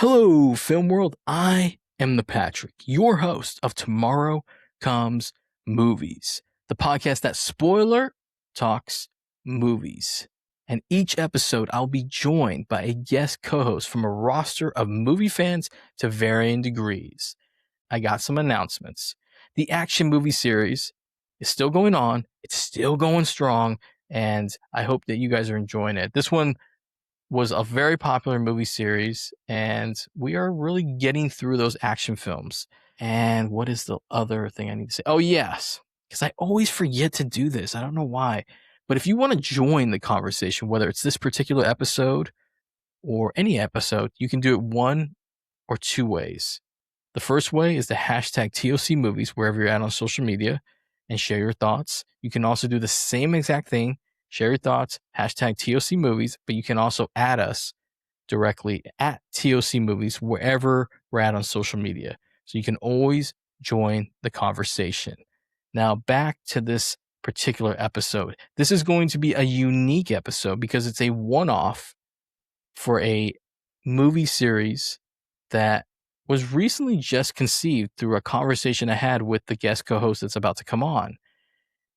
Hello, film world. I am the Patrick, your host of Tomorrow Comes Movies, the podcast that spoiler talks movies. And each episode, I'll be joined by a guest co-host from a roster of movie fans to varying degrees. I got some announcements. The action movie series is still going on. It's still going strong. And I hope that you guys are enjoying it. This one was a very popular movie series, and we are really getting through those action films. And what is the other thing I need to say? Oh, yes, because I always forget to do this. I don't know why. But if you want to join the conversation, whether it's this particular episode or any episode, you can do it one or two ways. The first way is the hashtag TOCMovies wherever you're at on social media and share your thoughts. You can also do the same exact thing. Share your thoughts, hashtag TOCMovies, but you can also add us directly at TOCMovies wherever we're at on social media. So you can always join the conversation. Now back to this particular episode. This is going to be a unique episode because it's a one-off for a movie series that was recently just conceived through a conversation I had with the guest co-host that's about to come on.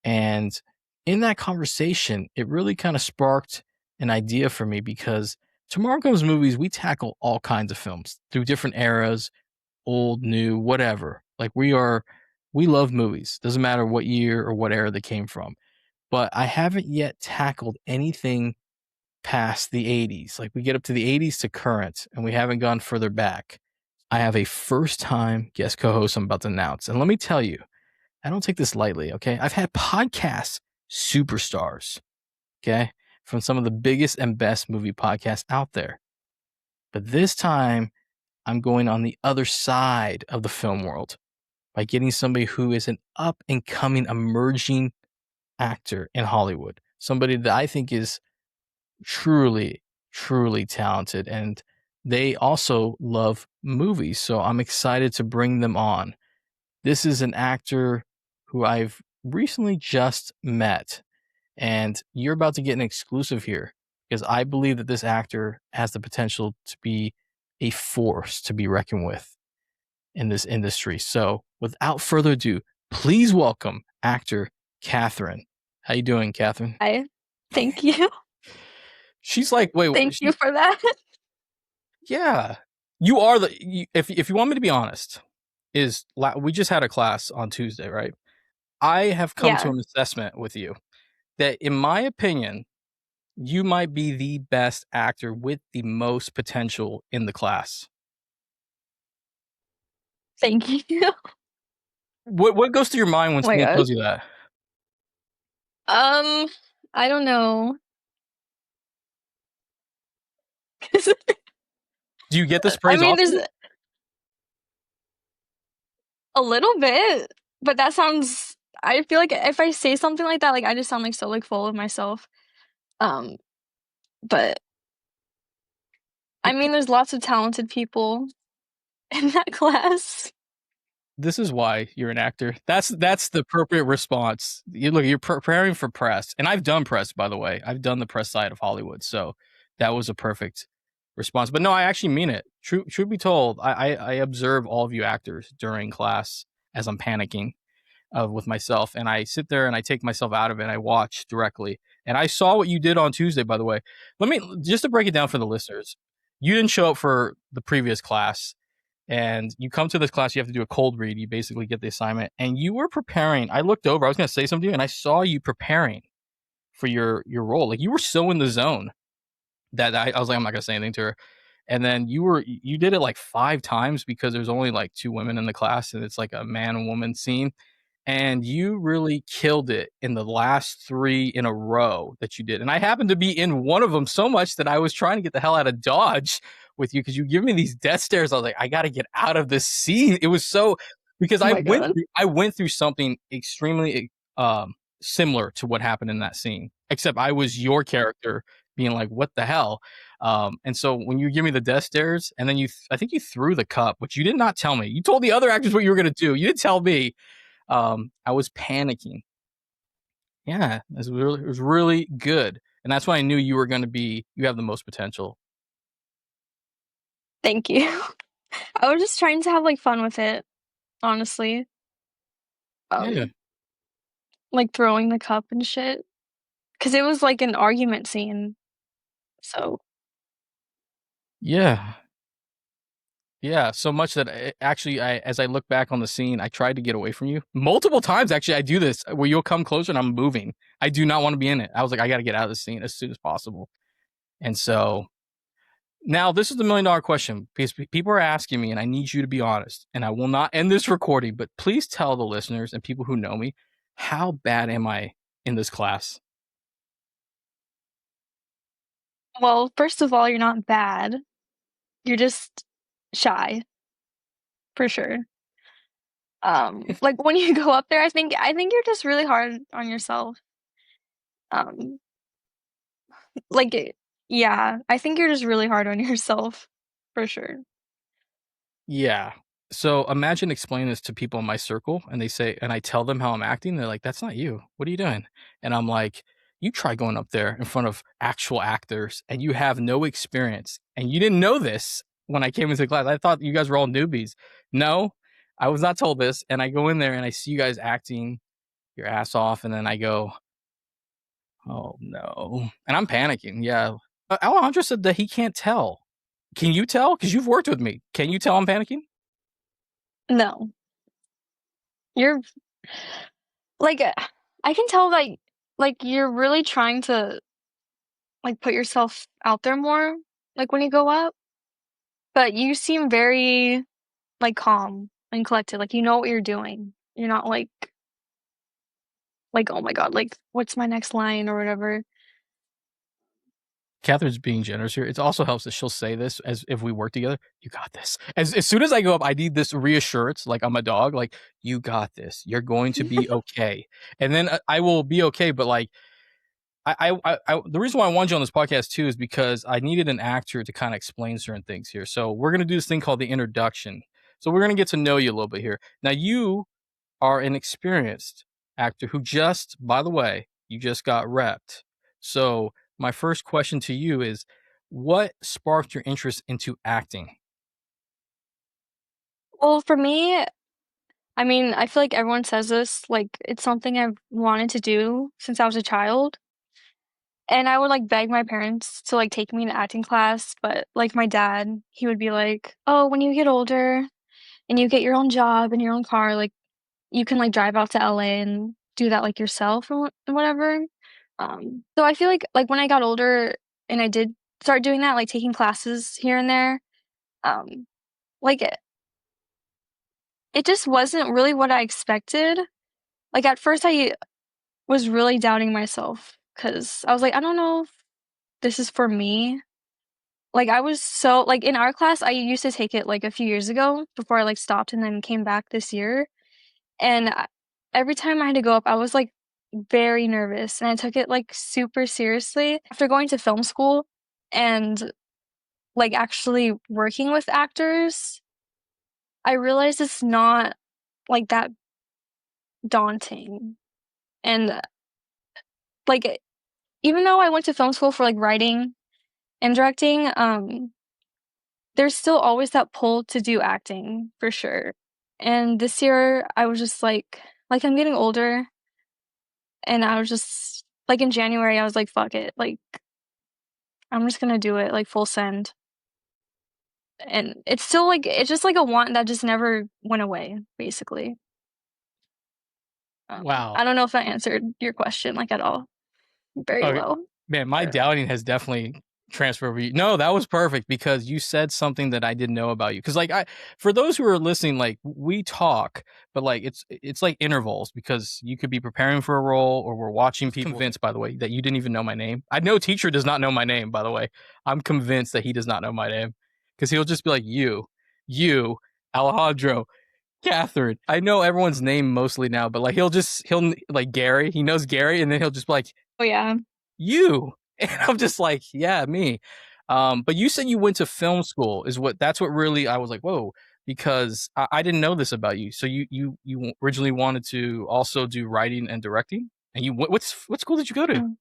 And in that conversation, it really kind of sparked an idea for me because Tomorrow Comes Movies, we tackle all kinds of films through different eras, old, new, whatever. Like we love movies. Doesn't matter what year or what era they came from. But I haven't yet tackled anything past the 80s. Like we get up to the 80s to current and we haven't gone further back. I have a first time guest co-host I'm about to announce. And let me tell you, I don't take this lightly, okay? I've had podcast superstars, okay, from some of the biggest and best movie podcasts out there. But this time, I'm going on the other side of the film world by getting somebody who is an up-and-coming emerging actor in Hollywood, somebody that I think is truly, truly talented, and they also love movies, so I'm excited to bring them on. This is an actor who I've recently just met, and you're about to get an exclusive here because I believe that this actor has the potential to be a force to be reckoned with in this industry. So without further ado, please welcome actor Kathryn. How you doing, Kathryn? Hi. Thank you. She's like, wait, Thank you for that. Yeah, you are if you want me to be honest, we just had a class on Tuesday, right? I have come to an assessment with you that, in my opinion, you might be the best actor with the most potential in the class. Thank you. What goes through your mind when somebody tells you that? I don't know. Do you get this praise often? There's a little bit, but that sounds. I feel like if I say something like that, like I just sound like so like full of myself. But there's lots of talented people in that class. This is why you're an actor. That's the appropriate response. You're preparing for press, and I've done press, by the way. I've done the press side of Hollywood, so that was a perfect response. But no, I actually mean it. Truth be told, I observe all of you actors during class as I'm panicking with myself, and I sit there and I take myself out of it and I watch directly. And I saw what you did on Tuesday, by the way. Let me just to break it down for the listeners. You didn't show up for the previous class. And you come to this class, you have to do a cold read. You basically get the assignment, and you were preparing. I looked over, I was going to say something to you, and I saw you preparing for your role. Like you were so in the zone that I was like, I'm not going to say anything to her. And then you did it like 5 times because there's only like 2 women in the class, and it's like a man and woman scene. And you really killed it in the last 3 in a row that you did. And I happened to be in one of them so much that I was trying to get the hell out of Dodge with you because you give me these death stares. I was like, I got to get out of this scene. It was so because I went through something extremely similar to what happened in that scene, except I was your character being like, what the hell? And so when you give me the death stares and then I think you threw the cup, which you did not tell me. You told the other actors what you were going to do. You didn't tell me. I was panicking. Yeah, it was really good. And that's when I knew you were going to you have the most potential. Thank you. I was just trying to have like fun with it, honestly. Yeah. Um, like throwing the cup and shit. Cause it was like an argument scene. So, Yeah. Yeah, so much that actually, as I look back on the scene, I tried to get away from you multiple times. Actually, I do this where you'll come closer and I'm moving. I do not want to be in it. I was like, I got to get out of the scene as soon as possible. And so now this is the $1,000,000 question because people are asking me, and I need you to be honest. And I will not end this recording, but please tell the listeners and people who know me, how bad am I in this class? well, first of all, you're not bad. You're just shy, for sure. Like when you go up there, I think you're just really hard on yourself. Um, like yeah, I think you're just really hard on yourself, for sure. Yeah. So imagine explaining this to people in my circle and they say, and I tell them how I'm acting. They're like, that's not you. What are you doing? And I'm like, you try going up there in front of actual actors and you have no experience. And you didn't know this when I came into class. I thought you guys were all newbies. No, I was not told this. And I go in there and I see you guys acting your ass off. And then I go, oh no. And I'm panicking. Yeah. Alejandro said that he can't tell. Can you tell? Because you've worked with me. Can you tell I'm panicking? No, you're like I can tell that like you're really trying to like put yourself out there more, like when you go up, but you seem very like calm and collected. Like you know what you're doing. You're not like oh my god, like what's my next line or whatever. Kathryn's being generous here. It also helps that she'll say this as if we work together. You got this. As soon as I go up, I need this reassurance, like I'm a dog. Like you got this. You're going to be okay. And then I will be okay. But like the reason why I wanted you on this podcast too is because I needed an actor to kind of explain certain things here. So we're gonna do this thing called the introduction. So we're gonna get to know you a little bit here. Now you are an experienced actor who just, by the way, you just got repped. So my first question to you is, what sparked your interest into acting? Well, for me, I mean, I feel like everyone says this, like it's something I've wanted to do since I was a child. And I would like beg my parents to like take me to acting class, but like my dad, he would be like, "Oh, when you get older and you get your own job and your own car, like you can like drive out to LA and do that like yourself or whatever." So I feel like when I got older and I did start doing that, like taking classes here and there, um, like it just wasn't really what I expected. Like at first I was really doubting myself because I was like, I don't know if this is for me. Like I was so like in our class, I used to take it like a few years ago before I like stopped and then came back this year. And every time I had to go up, I was like very nervous and I took it like super seriously. After going to film school and like actually working with actors, I realized it's not like that daunting. And like even though I went to film school for like writing and directing, there's still always that pull to do acting for sure. And this year I was just like I'm getting older and I was just like in January I was like fuck it. Like I'm just gonna do it like full send. And it's still like it's just like a want that just never went away, basically. Wow. I don't know if I answered your question like at all very Okay. well. Man, my Or, doubting has definitely transferred over you. No, that was perfect because you said something that I didn't know about you. Because like for those who are listening, like we talk, but like it's like intervals because you could be preparing for a role or we're watching people. Convinced, by the way, that you didn't even know my name. I know teacher does not know my name. By the way, I'm convinced that he does not know my name because he'll just be like you, Alejandro, Kathryn. I know everyone's name mostly now, but like he'll like Gary. He knows Gary, and then he'll just be like oh yeah. you. And I'm just like, yeah, me. But you said you went to film school that's what really I was like, whoa, because I didn't know this about you. So you originally wanted to also do writing and directing, and what school did you go to?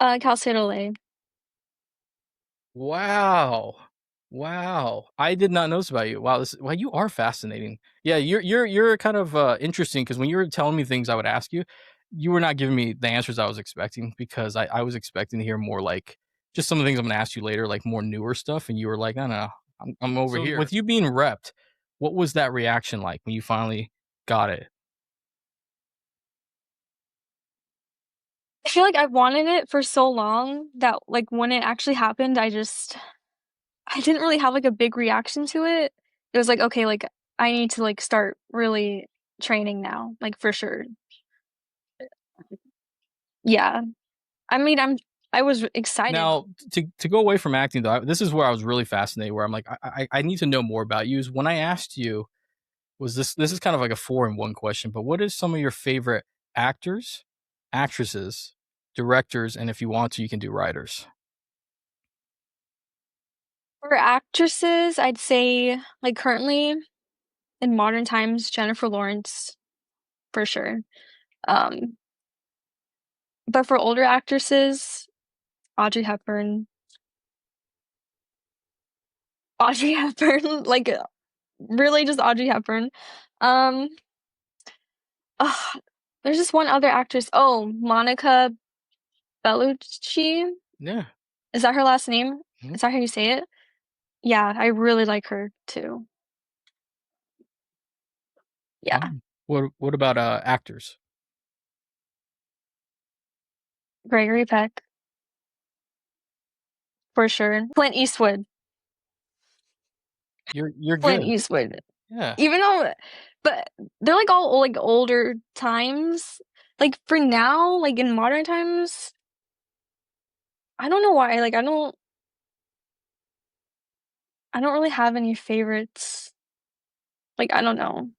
Mm. Cal State LA. Wow. Wow, I did not know this about you. Wow, wow, you are fascinating. Yeah, you're kind of interesting because when you were telling me things I would ask you, you were not giving me the answers I was expecting because I was expecting to hear more like just some of the things I'm gonna ask you later, like more newer stuff, and you were like, no, no, I'm over here. With you being repped, what was that reaction like when you finally got it? I feel like I wanted it for so long that, like, when it actually happened, I didn't really have, like, a big reaction to it. It was like, "Okay, like, I need to, like, start really training now, like, for sure." Yeah. I mean, I was excited. Now, to go away from acting though, this is where I was really fascinated. Where I'm like, I need to know more about you. Is when I asked you, was this is kind of like a 4-in-1 question, but what is some of your favorite actors, actresses, directors, and if you want to, you can do writers. For actresses, I'd say, like, currently in modern times, Jennifer Lawrence, for sure. Um, but for older actresses, Audrey Hepburn. Audrey Hepburn, like, really just Audrey Hepburn. Um, ugh, there's just one other actress. Oh, Monica Bellucci? Yeah. Is that her last name? Mhm. Is that how you say it? Yeah, I really like her too. Yeah, What about actors? Gregory Peck, for sure. Clint Eastwood. You're Clint good. Eastwood. Yeah. Even though but they're, like, all, like, older times. Like, for now, like, in modern times, I don't know why, like, I don't really have any favorites. Like, I don't know.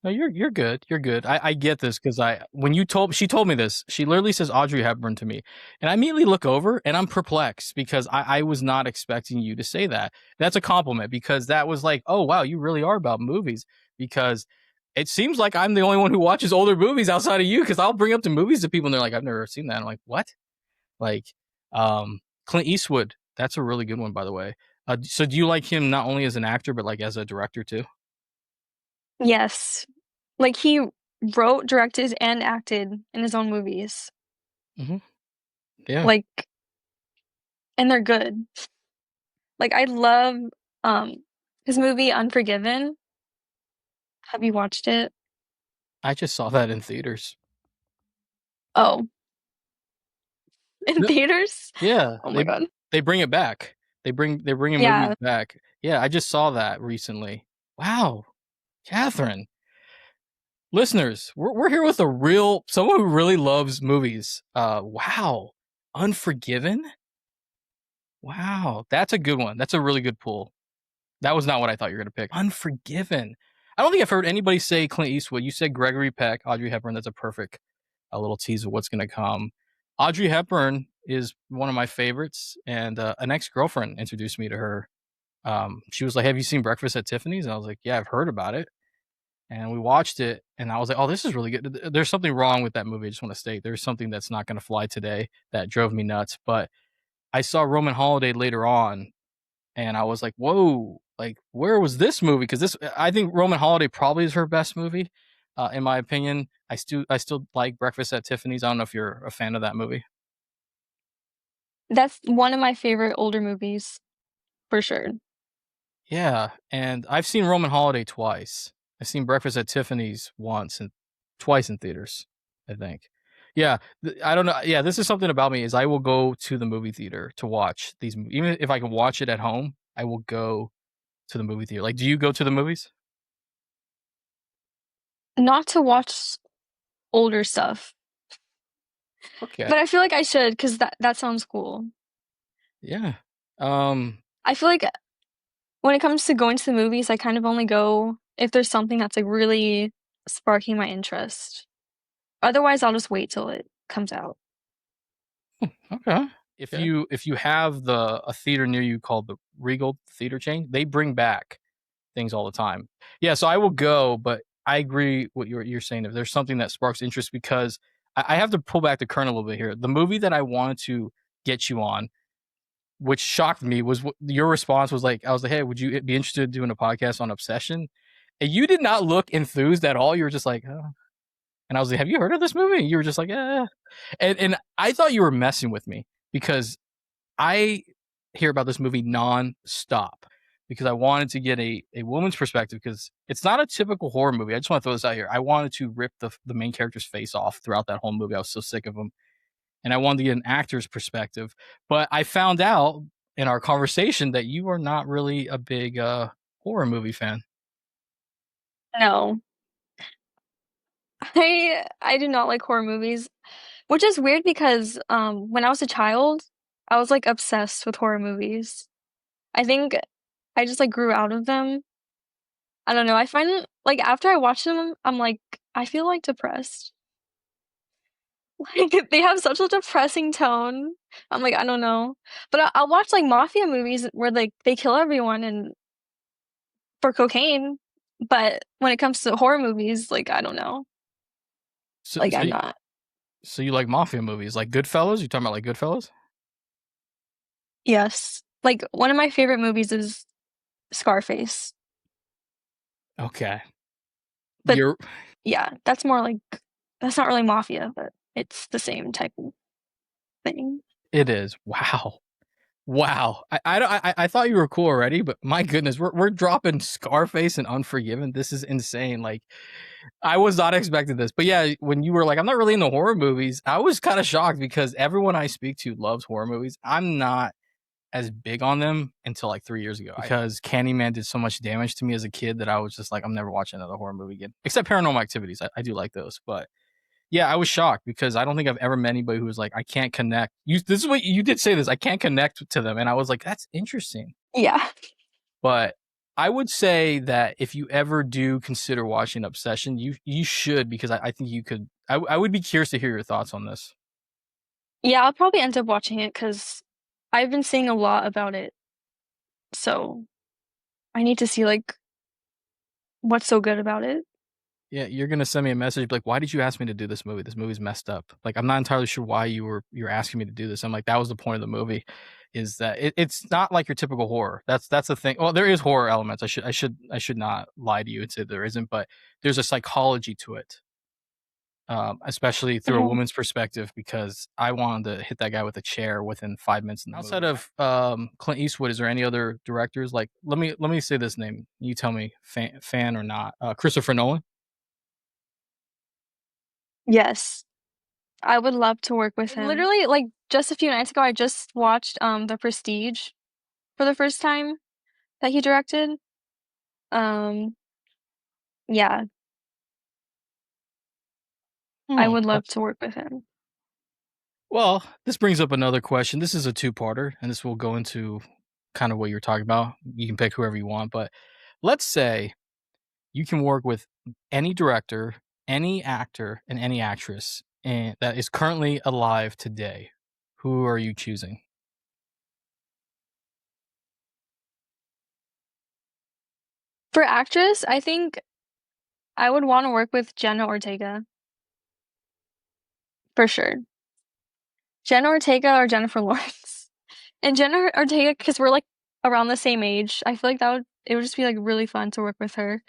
No, you're good. You're good. I get this because I when you told she told me this, she literally says Audrey Hepburn to me, and I immediately look over and I'm perplexed because I was not expecting you to say that. That's a compliment because that was like, oh wow, you really are about movies because it seems like I'm the only one who watches older movies outside of you because I'll bring up the movies to people and they're like, I've never seen that. I'm like, what? Like, Clint Eastwood. That's a really good one, by the way. So do you like him not only as an actor but like as a director too? Yes. Like, he wrote, directed, and acted in his own movies. Hmm. Yeah. Like, and they're good. Like, I love, um, his movie Unforgiven. Have you watched it? I just saw that in theaters. Oh, in No, theaters? yeah, Oh my god. they bring it back. They're bringing movies Yeah, back. Yeah, I just saw that recently. Wow, Kathryn, listeners, we're here with a real someone who really loves movies. Wow, Unforgiven. Wow, that's a good one. That's a really good pull. That was not what I thought you were gonna pick. Unforgiven. I don't think I've heard anybody say Clint Eastwood. You said Gregory Peck, Audrey Hepburn. That's a perfect a little tease of what's gonna come. Audrey Hepburn is one of my favorites, and an ex girlfriend introduced me to her. She was like, "Have you seen Breakfast at Tiffany's?" And I was like, "Yeah, I've heard about it." And we watched it, and I was like, "Oh, this is really good." There's something wrong with that movie. I just want to state there's something that's not going to fly today that drove me nuts. But I saw Roman Holiday later on, and I was like, "Whoa!" Like, where was this movie? Because this, I think Roman Holiday probably is her best movie, in my opinion. I still like Breakfast at Tiffany's. I don't know if you're a fan of that movie. that's one of my favorite older movies, for sure. Yeah, and I've seen Roman Holiday twice. I've seen Breakfast at Tiffany's once and twice in theaters, I think. Yeah, I don't know. Yeah, this is something about me is I will go to the movie theater to watch these even if I can watch it at home, I will go to the movie theater. Like, do you go to the movies? Not to watch older stuff, Okay. but I feel like I should, 'cause that sounds cool. Yeah. Um, I feel like when it comes to going to the movies, I kind of only go if there's something that's, like, really sparking my interest. Otherwise, I'll just wait till it comes out. okay. If you have a theater near you called the Regal Theater chain, they bring back things all the time. Yeah, so I will go, but I agree what you're saying. If there's something that sparks interest, because I have to pull back the curtain a little bit here. The movie that I wanted to get you on which shocked me, was your response was like, I was like, hey, would you be interested in doing a podcast on Obsession? And you did not look enthused at all. You were just like, oh. And I was like, have you heard of this movie? And you were just like, yeah. And I thought you were messing with me because I hear about this movie non-stop because I wanted to get a woman's perspective because it's not a typical horror movie. I just want to throw this out here. I wanted to rip the main character's face off throughout that whole movie. I was so sick of him. And I wanted to get an actor's perspective. But I found out in our conversation that you are not really a big horror movie fan. No. I do not like horror movies, which is weird because when I was a child, I was like obsessed with horror movies. I think I just like grew out of them. I don't know. I find it like after I watch them, I'm like I feel like depressed. Like they have such a depressing tone. I'm like I don't know, but I'll watch like mafia movies where like they kill everyone and for cocaine. But when it comes to horror movies, like I don't know. So, Like so, I'm you, not. so you like mafia movies, like Goodfellas? You talking about like Goodfellas? Yes. Like one of my favorite movies is Scarface. Okay. But You're yeah, that's more like that's not really mafia, but it's the same type of thing. It is. Wow. Wow. I thought you were cool already, but my goodness, we're dropping Scarface and Unforgiven. This is insane. Like I was not expecting this. But yeah, when you were like, I'm not really into horror movies, I was kind of shocked because everyone I speak to loves horror movies. I'm not as big on them until like 3 years ago because Candyman did so much damage to me as a kid that I was just like, I'm never watching another horror movie again. Except Paranormal Activities. I do like those. But yeah, I was shocked because I don't think I've ever met anybody who was like, I can't connect. This is what you did say this. I can't connect to them. And I was like, that's interesting. Yeah. But I would say that if you ever do consider watching Obsession, you should because I think you could. I would be curious to hear your thoughts on this. Yeah, I'll probably end up watching it because I've been seeing a lot about it. So I need to see like what's so good about it. Yeah, you're gonna send me a message like, why did you ask me to do this movie? This movie's messed up. Like, I'm not entirely sure why you're asking me to do this. I'm like, that was the point of the movie, is that it's not like your typical horror. That's the thing. Well, there is horror elements. I should not lie to you and say there isn't, but there's a psychology to it. Especially through a Mhm. woman's perspective, because I wanted to hit that guy with a chair within 5 minutes. Outside of Clint Eastwood, is there any other directors? Like, let me say this name. You tell me, fan or not? Christopher Nolan. Yes. I would love to work with him. Literally, like just a few nights ago, I just watched The Prestige for the first time that he directed. Um, yeah, I Hmm. would love to work with him. Well, this brings up another question. This is a two-parter, and this will go into kind of what you're talking about. You can pick whoever you want, but let's say you can work with any director, any actor, and any actress and that is currently alive today. Who are you choosing? For actress, I think I would want to work with Jenna Ortega for sure. Jenna Ortega or Jennifer Lawrence. And Jenna Ortega, because we're like around the same age, I feel like it would just be like really fun to work with her.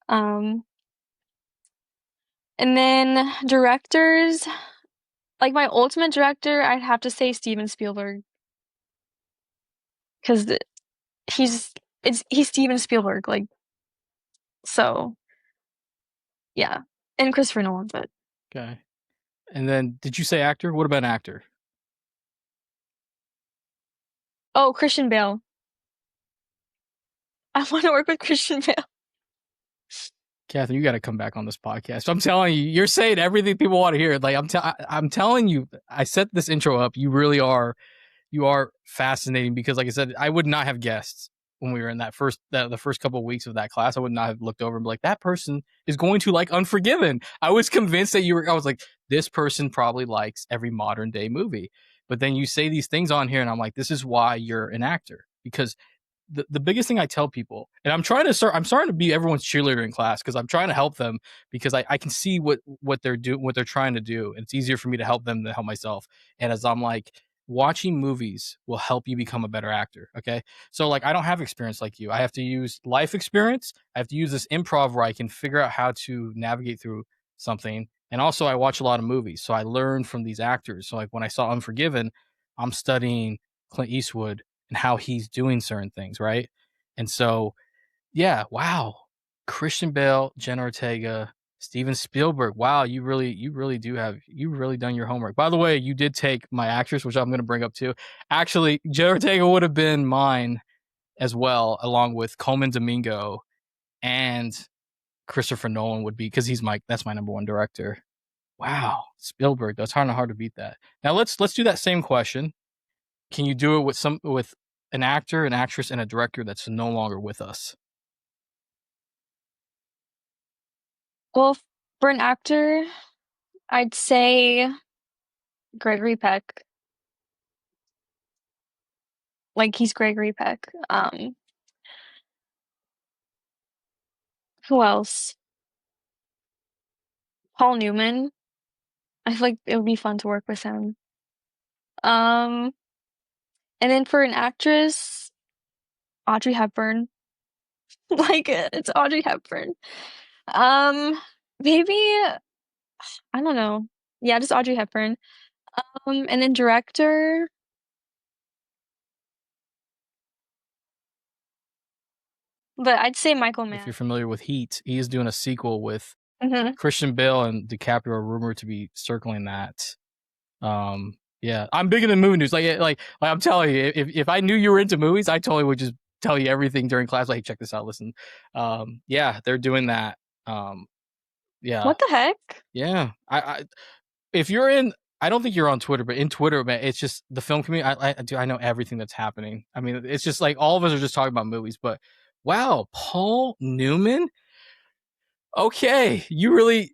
Um, and then directors, like my ultimate director, I'd have to say Steven Spielberg because he's he's Steven Spielberg, like so yeah, and Christopher Nolan, but Okay. And then did you say actor? What about an actor? oh, Christian Bale. I want to work with Christian Bale. Kathryn, you got to come back on this podcast. I'm telling you, you're saying everything people want to hear. Like I'm telling you, I set this intro up. You are fascinating because, like I said, I would not have guessed when we were in the first couple of weeks of that class. I would not have looked over and be like, that person is going to like Unforgiven. I was convinced that I was like, this person probably likes every modern day movie. But then you say these things on here, and I'm like, this is why you're an actor because the biggest thing I tell people, and I'm starting to be everyone's cheerleader in class because I'm trying to help them because I can see what they're trying to do. And it's easier for me to help them than help myself. And as I'm like watching movies will help you become a better actor. Okay. So like I don't have experience like you. I have to use life experience. I have to use this improv where I can figure out how to navigate through something. And also I watch a lot of movies. So I learn from these actors. So like when I saw Unforgiven, I'm studying Clint Eastwood and how he's doing certain things, right? And so yeah, wow. Christian Bale, Jenna Ortega, Steven Spielberg. Wow, you really done your homework. By the way, you did take my actress, which I'm going to bring up too. Actually, Jenna Ortega would have been mine as well, along with Coleman Domingo and Christopher Nolan would be because that's my number one director. Wow, Spielberg. That's hard to beat that. Now let's do that same question. Can you do it with an actor, an actress, and a director that's no longer with us? Well, for an actor, I'd say Gregory Peck. Like he's Gregory Peck. Who else? Paul Newman. I feel like it would be fun to work with him. Um, and then for an actress, Audrey Hepburn. Like it's Audrey Hepburn. Um, maybe I don't know. Yeah, just Audrey Hepburn. And then director, but I'd say Michael If Mann. you're familiar with Heat, he is doing a sequel with Hmm. Christian Bale and DiCaprio are rumored to be circling that. Yeah, I'm big into movie news. Like I'm telling you, if I knew you were into movies, I totally would just tell you everything during class. Like, hey, check this out. Listen, yeah, they're doing that. Yeah, What the heck? yeah. I if you're in, I don't think you're on Twitter, but in Twitter, man, it's just the film community. I know everything that's happening. I mean, it's just like all of us are just talking about movies. But wow, Paul Newman. Okay, you really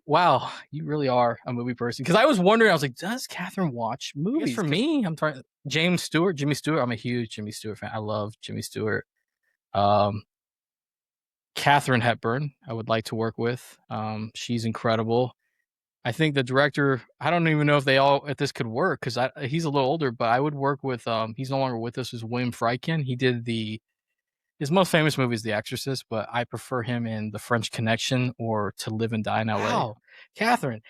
are a movie person. Because I was wondering, I was like, does Kathryn watch movies? For me, I'm trying. Jimmy Stewart. I'm a huge Jimmy Stewart fan. I love Jimmy Stewart. Um, Kathryn Hepburn, I would like to work with. She's incredible. I think the director. I don't even know if this could work because he's a little older, but I would work with. He's no longer with us. Is William Friedkin. He did his most famous movie is The Exorcist, but I prefer him in The French Connection or To Live and Die in LA. Wow, Kathryn,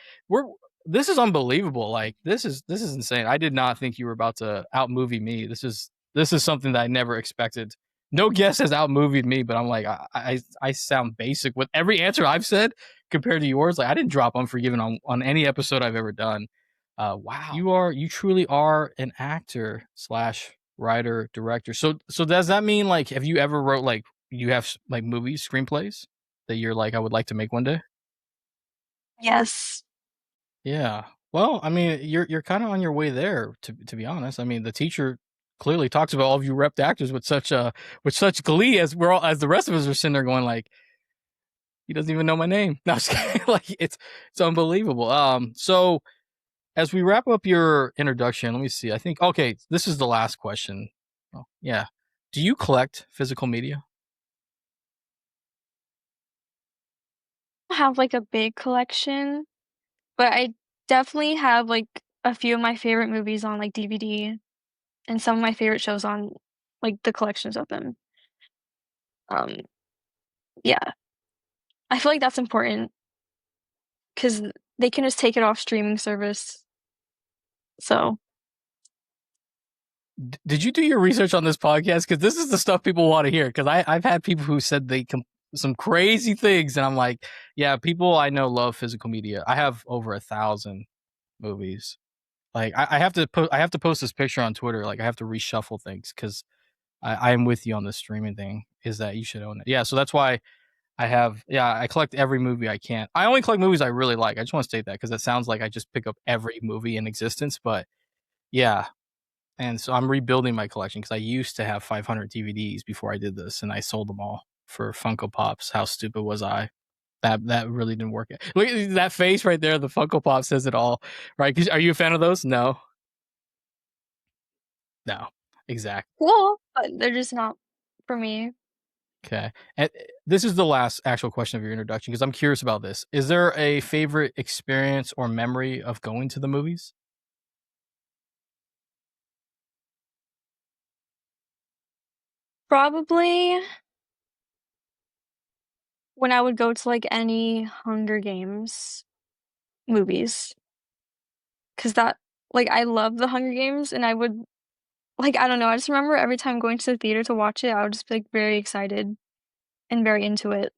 this is unbelievable. Like this is insane. I did not think you were about to outmovie me. This is something that I never expected. No guest has outmovied me, but I'm like I sound basic with every answer I've said compared to yours. Like I didn't drop Unforgiven on any episode I've ever done. Wow, you truly are an actor slash writer director. So does that mean like have you ever wrote like you have like movies screenplays that you're like I would like to make one day? Yes. Yeah. Well, I mean, you're kind of on your way there to be honest. I mean, the teacher clearly talks about all of you repped actors with such glee as the rest of us are sitting there going like he doesn't even know my name. No, like it's unbelievable. So as we wrap up your introduction, let me see. I think okay, this is the last question. Oh, yeah. Do you collect physical media? I don't have like a big collection, but I definitely have like a few of my favorite movies on like DVD and some of my favorite shows on like the collections of them. Um, yeah. I feel like that's important because they can just take it off streaming service. So, Did you do your research on this podcast? Because this is the stuff people want to hear. Because I've had people who said some crazy things, and I'm like, yeah, people I know love physical media. I have over 1,000 movies. Like I have to post this picture on Twitter. Like I have to reshuffle things because I am with you on this streaming thing. Is that you should own it? Yeah, so that's why I collect every movie I can. I only collect movies I really like. I just want to state that because it sounds like I just pick up every movie in existence, but yeah, and so I'm rebuilding my collection because I used to have 500 DVDs before I did this, and I sold them all for Funko Pops. How stupid was I? That really didn't work. Look at that face right there. The Funko Pop says it all, right? Are you a fan of those? No, no, exactly. cool, but they're just not for me. Okay, and this is the last actual question of your introduction because I'm curious about this. Is there a favorite experience or memory of going to the movies? Probably when I would go to like any Hunger Games movies. Because that, like, I love the Hunger Games, and I would, like, I don't know, I just remember every time going to the theater to watch it, I would just be, like, very excited and very into it.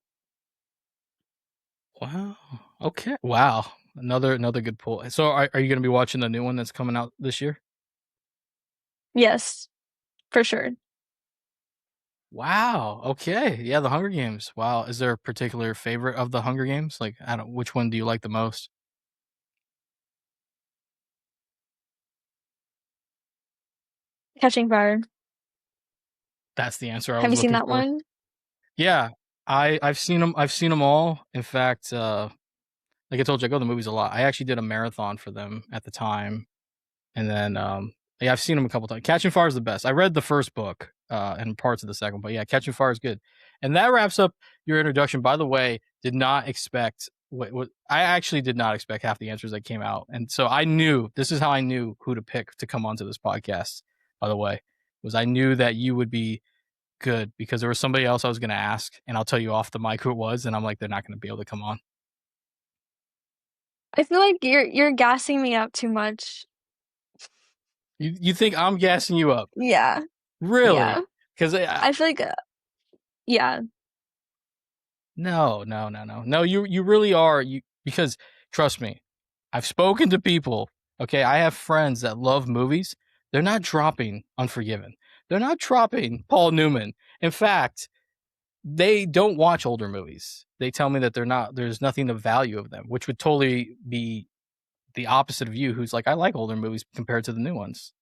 Wow. Okay. Wow. Another good pull. So are you going to be watching the new one that's coming out this year? Yes, for sure. Wow. Okay. Yeah, the Hunger Games. Wow. Is there a particular favorite of the Hunger Games? Like, I don't. Which one do you like the most? Catching Fire. That's the answer I Have was you seen looking that for. one? Yeah, I've seen them. I've seen them all. In fact, like I told you, I go to the movies a lot. I actually did a marathon for them at the time, and then yeah, I've seen them a couple times. Catching Fire is the best. I read the first book and parts of the second, but yeah, Catching Fire is good. And that wraps up your introduction. By the way, did not expect what I actually did not expect half the answers that came out, and so I knew this is how I knew who to pick to come onto this podcast. By the way, was I knew that you would be good because there was somebody else I was going to ask, and I'll tell you off the mic who it was, and I'm like, they're not going to be able to come on. I feel like you're gassing me up too much. You think I'm gassing you up? Yeah, yeah. Really? Because I feel like, yeah. no. You really are. You because trust me, I've spoken to people. Okay, I have friends that love movies. They're not dropping Unforgiven. They're not dropping Paul Newman. In fact, they don't watch older movies. They tell me that they're not. There's nothing of value of them, which would totally be the opposite of you, who's like, I like older movies compared to the new ones.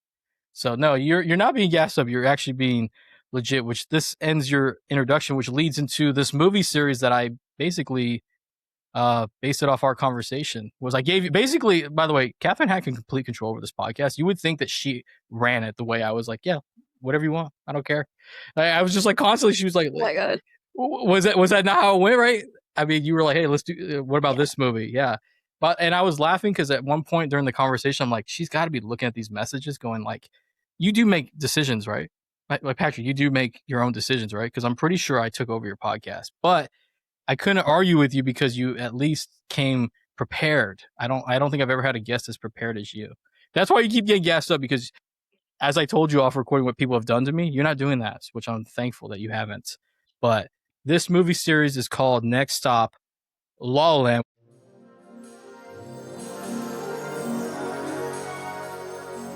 So no, you're not being gassed up. You're actually being legit. Which this ends your introduction, which leads into this movie series that I basically based it off our conversation. Was I gave you basically? By the way, Kathryn had complete control over this podcast. You would think that she ran it the way I was like, yeah, whatever you want, I don't care. I was just like constantly. She was like, Oh my God. was that not how it went? Right? I mean, you were like, hey, let's do. What about Yeah. this movie? Yeah. But and I was laughing because at one point during the conversation, I'm like, she's got to be looking at these messages, going like, you do make decisions, right? Like Patrick, you do make your own decisions, right? Because I'm pretty sure I took over your podcast, but I couldn't argue with you because you at least came prepared. I don't think I've ever had a guest as prepared as you. That's why you keep getting gassed up because, as I told you off recording, what people have done to me, you're not doing that, which I'm thankful that you haven't. But this movie series is called Next Stop, La La Land.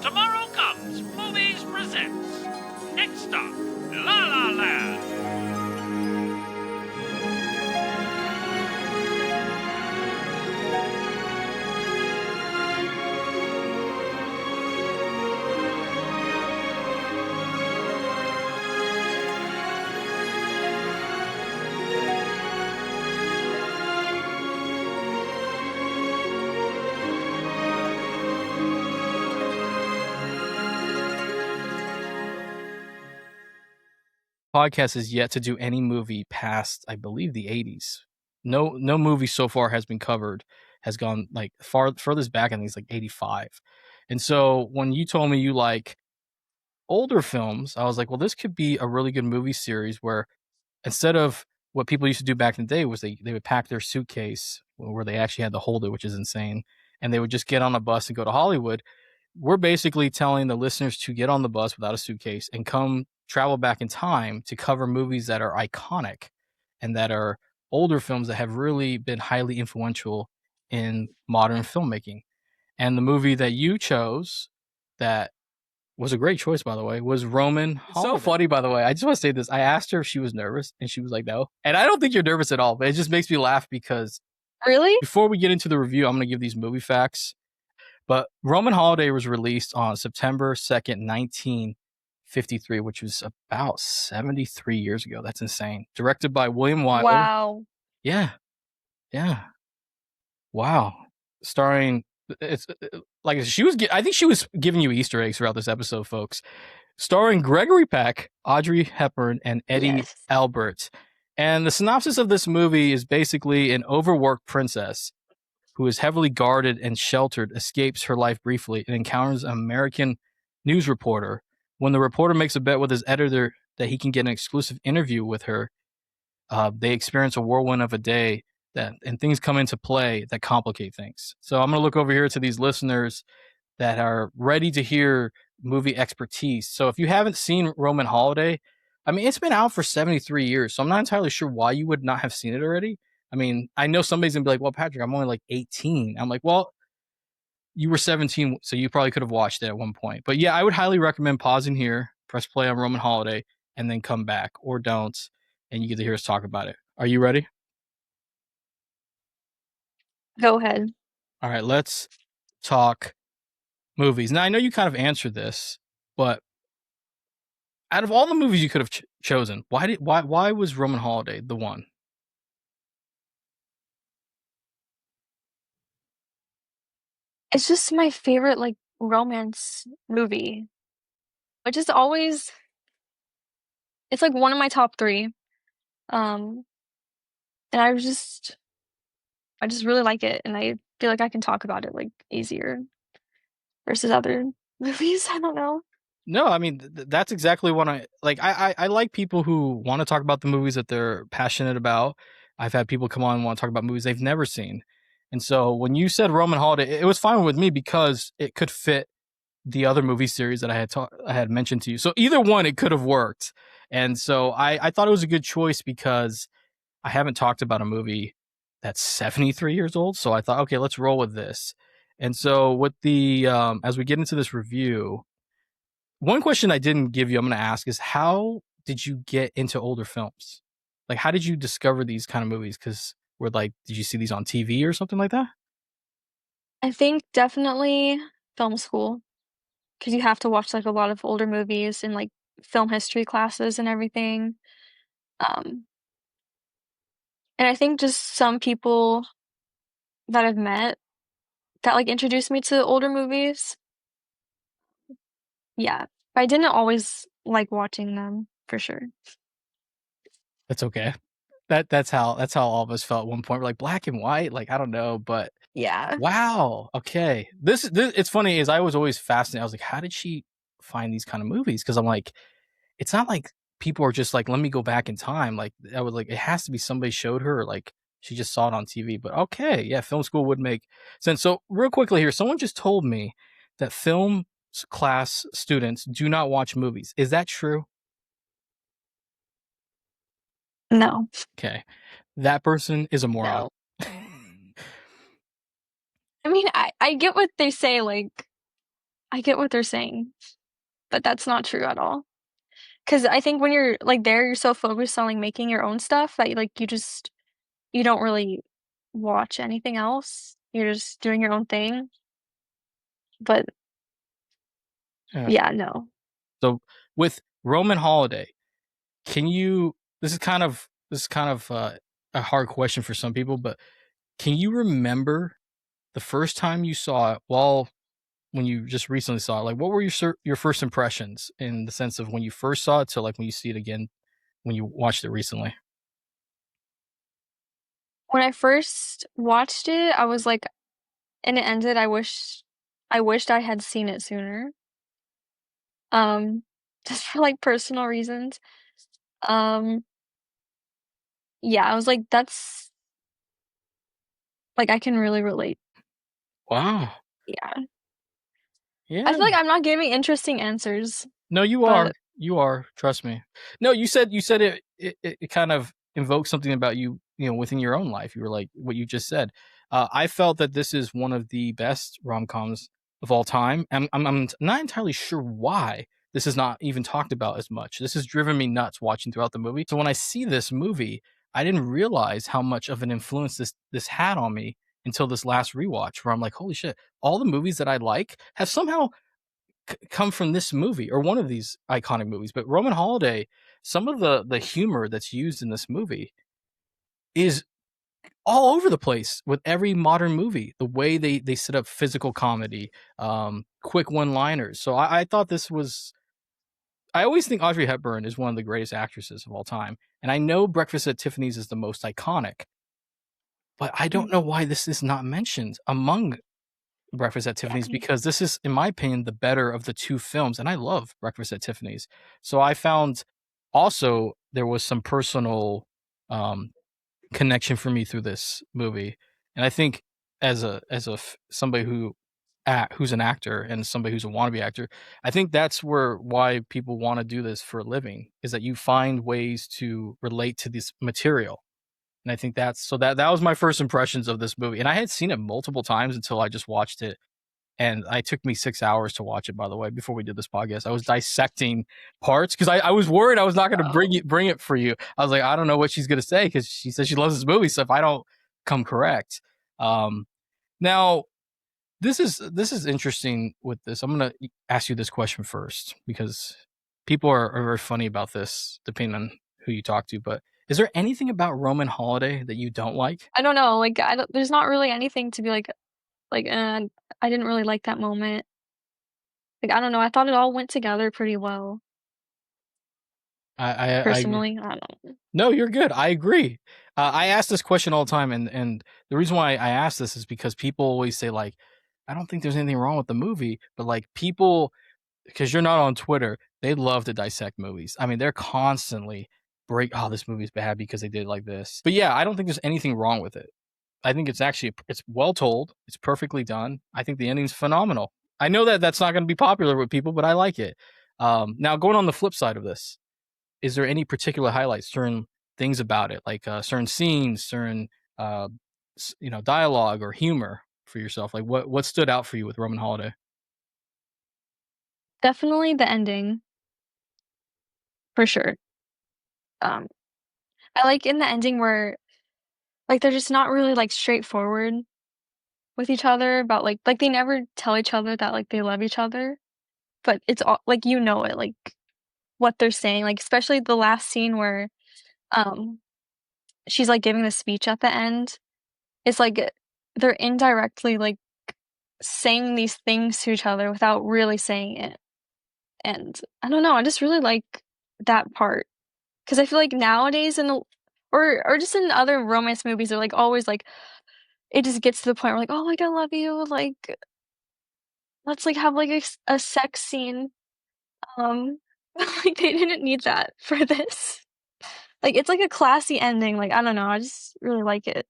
Tomorrow Comes Movies presents Next Stop, La La Land. Podcast is yet to do any movie past, I believe, the 80s. No movie so far has been covered has gone like furthest back. I think it's like 85. And so when you told me you like older films, I was like, well, this could be a really good movie series where instead of what people used to do back in the day was they would pack their suitcase where they actually had to hold it, which is insane, and they would just get on a bus and go to Hollywood. We're basically telling the listeners to get on the bus without a suitcase and come travel back in time to cover movies that are iconic and that are older films that have really been highly influential in modern filmmaking. And the movie that you chose that was a great choice, by the way, was Roman Holiday. So funny, by the way. I just want to say this. I asked her if she was nervous, and she was like, no. And I don't think you're nervous at all, but it just makes me laugh because Really? before we get into the review, I'm going to give these movie facts. But Roman Holiday was released on September 2nd, 1953, which was about 73 years ago. That's insane. Directed by William Wyler. Wow. Yeah. Wow. Starring, it's like I think she was giving you Easter eggs throughout this episode, folks. Starring Gregory Peck, Audrey Hepburn, and Eddie Yes. Albert. And the synopsis of this movie is basically an overworked princess who is heavily guarded and sheltered escapes her life briefly and encounters an American news reporter. When the reporter makes a bet with his editor that he can get an exclusive interview with her. They experience a whirlwind of a day and things come into play that complicate things. So I'm going to look over here to these listeners that are ready to hear movie expertise. So if you haven't seen Roman Holiday, I mean, it's been out for 73 years, so I'm not entirely sure why you would not have seen it already. I mean, I know somebody's going to be like, well, Patrick, I'm only like 18. I'm like, well, you were 17, so you probably could have watched it at one point. But yeah, I would highly recommend pausing here, press play on Roman Holiday, and then come back, or don't, and you get to hear us talk about it. Are you ready? Go ahead. All right, let's talk movies. Now, I know you kind of answered this, but out of all the movies you could have chosen, why was Roman Holiday the one? It's just my favorite like romance movie. Which is always it's like one of my top 3. And I just really like it, and I feel like I can talk about it like easier versus other movies. I don't know. No, I mean that's exactly what I like. I like people who want to talk about the movies that they're passionate about. I've had people come on and want to talk about movies they've never seen, and so when you said Roman Holiday, it was fine with me because it could fit the other movie series that I had mentioned to you. So either one, it could have worked, and so I thought it was a good choice because I haven't talked about a movie that's 73 years old. So I thought, okay, let's roll with this. And so with the as we get into this review, one question I didn't give you, I'm going to ask is how did you get into older films? Like, how did you discover these kind of movies? Because we're like, did you see these on TV or something like that? I think definitely film school, because you have to watch like a lot of older movies and like film history classes and everything. Um, and I think just some people that I've met that like introduced me to older movies. Yeah, but I didn't always like watching them for sure. That's okay. That's how all of us felt at one point. We're like black and white, like I don't know, but Yeah. wow. Okay. This it's funny is I was always fascinated. I was like, how did she find these kind of movies? Because I'm like, it's not like people are just like, let me go back in time. Like I was like, it has to be somebody showed her, or like she just saw it on TV. But okay, yeah, film school would make sense. So real quickly here, someone just told me that film class students do not watch movies. Is that true? No. Okay. That person is a moron. No. I mean, I get what they say, like, I get what they're saying, but that's not true at all. Because I think when you're, like, there, you're so focused on, like, making your own stuff that, like, you don't really watch anything else. You're just doing your own thing. But Yeah. yeah, no. So with Roman Holiday, can you? This is kind of a hard question for some people, but can you remember the first time you saw it? Well, when you just recently saw it, like what were your first impressions in the sense of when you first saw it to like when you see it again when you watched it recently? When I first watched it, I was like, and it ended, I wished I had seen it sooner. Um, just for like personal reasons. Um, yeah, I was like, that's like I can really relate. Wow. Yeah. I Yeah. feel like I'm not giving interesting answers, No, you are. but You are. Trust me. No, you said it kind of invoked something about you, within your own life. You were like what you just said. I felt that this is one of the best rom-coms of all time. I'm not entirely sure why this is not even talked about as much. This has driven me nuts watching throughout the movie. So when I see this movie, I didn't realize how much of an influence this had on me until this last rewatch, where I'm like, holy shit! All the movies that I like have somehow come from this movie or one of these iconic movies. But Roman Holiday, some of the humor that's used in this movie is all over the place with every modern movie. The way they set up physical comedy, quick one-liners. So I thought this was. I always think Audrey Hepburn is one of the greatest actresses of all time, and I know Breakfast at Tiffany's is the most iconic, but I don't know why this is not mentioned among Breakfast at Tiffany's, because this is, in my opinion, the better of the two films, and I love Breakfast at Tiffany's. So I found also there was some personal connection for me through this movie, and I think as somebody who's an actor and somebody who's a wannabe actor, I think that's why people want to do this for a living, is that you find ways to relate to this material. And I think that was my first impressions of this movie. And I had seen it multiple times until I just watched it. And it took me 6 hours to watch it, by the way, before we did this podcast. I was dissecting parts because I was worried I was not going to bring it for you. I was like, I don't know what she's going to say because she says she loves this movie. So if I don't come correct. Now, this is interesting with this. I'm going to ask you this question first because people are very funny about this, depending on who you talk to. But is there anything about Roman Holiday that you don't like? I don't know, like, there's not really anything to be like, I didn't really like that moment. Like, I don't know, I thought it all went together pretty well, I agree. personally, I don't know. No, you're good. I agree. I ask this question all the time, and the reason why I ask this is because people always say, like, I don't think there's anything wrong with the movie, but like people, because you're not on Twitter, they love to dissect movies. I mean, they're constantly oh, this movie's bad because they did it like this. But yeah, I don't think there's anything wrong with it. I think it's well told. It's perfectly done. I think the ending's phenomenal. I know that that's not going to be popular with people, but I like it. Now, going on the flip side of this, is there any particular highlights, certain things about it, like certain scenes, certain dialogue or humor for yourself? Like what stood out for you with Roman Holiday? Definitely the ending, for sure. Um, I like in the ending where, like, they're just not really, like, straightforward with each other about, like, they never tell each other that, like, they love each other, but it's all like, you know it, like, what they're saying, like, especially the last scene where, um, she's, like, giving the speech at the end. It's like, they're indirectly, like, saying these things to each other without really saying it, and I don't know, I just really like that part, 'cause I feel like nowadays or just in other romance movies, they're, like, always, like, it just gets to the point where, like, "Oh, like, I love you, like, let's, like, have, like, a sex scene." Um, like, they didn't need that for this. Like, it's, like, a classy ending, like, I don't know, I just really like it.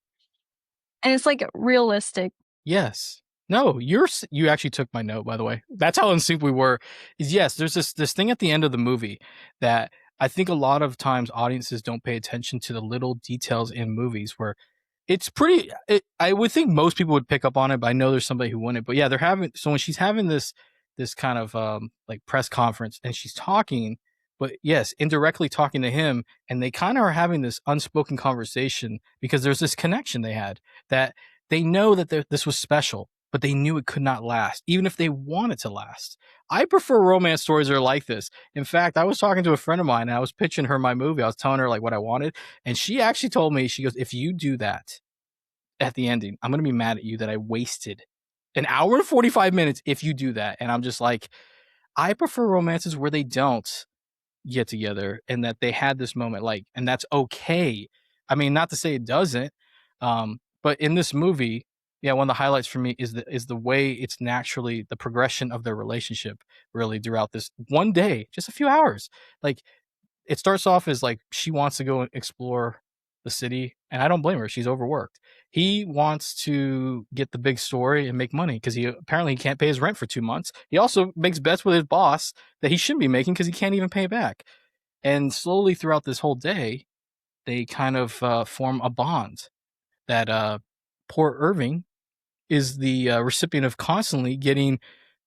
And it's, like, realistic. Yes. No, you actually took my note, by the way. That's how in sync we were. Is yes, there's this thing at the end of the movie that I think a lot of times audiences don't pay attention to the little details in movies where it's I would think most people would pick up on it, but I know there's somebody who wouldn't. But yeah, they're having so when she's having this kind of like press conference and she's talking, but yes, indirectly talking to him, and they kind of are having this unspoken conversation because there's this connection they had that they know that this was special, but they knew it could not last, even if they wanted to last. I prefer romance stories that are like this. In fact, I was talking to a friend of mine and I was pitching her my movie. I was telling her like what I wanted. And she actually told me, she goes, if you do that at the ending, I'm going to be mad at you that I wasted an hour and 45 minutes if you do that. And I'm just like, I prefer romances where they don't get together and that they had this moment, like, and that's okay. I mean, not to say it doesn't, but in this movie, yeah, one of the highlights for me is the way it's naturally the progression of their relationship really throughout this one day, just a few hours. Like it starts off as like she wants to go and explore the city, and I don't blame her. She's overworked. He wants to get the big story and make money because he apparently can't pay his rent for 2 months. He also makes bets with his boss that he shouldn't be making because he can't even pay it back. And slowly throughout this whole day, they kind of form a bond that poor Irving is the recipient of constantly getting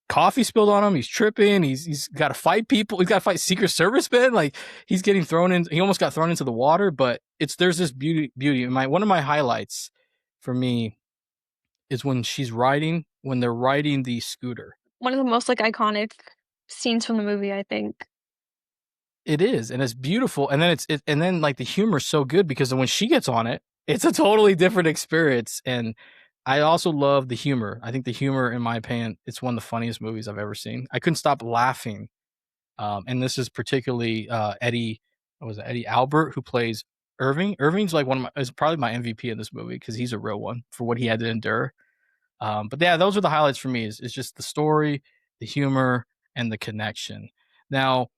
coffee spilled on him. He's tripping. He's got to fight people. He's got to fight Secret Service men. Like he's getting thrown in. He almost got thrown into the water. But there's this beauty. One of my highlights for me is when they're riding the scooter. One of the most, like, iconic scenes from the movie, I think. It is, and it's beautiful. And then and then like the humor is so good because when she gets on it, it's a totally different experience. And I also love the humor. I think the humor, in my opinion, it's one of the funniest movies I've ever seen. I couldn't stop laughing. And this is particularly Eddie Albert, who plays Irving. Irving's like is probably my MVP in this movie because he's a real one for what he had to endure. But yeah, those are the highlights for me. Is just the story, the humor, and the connection. Now,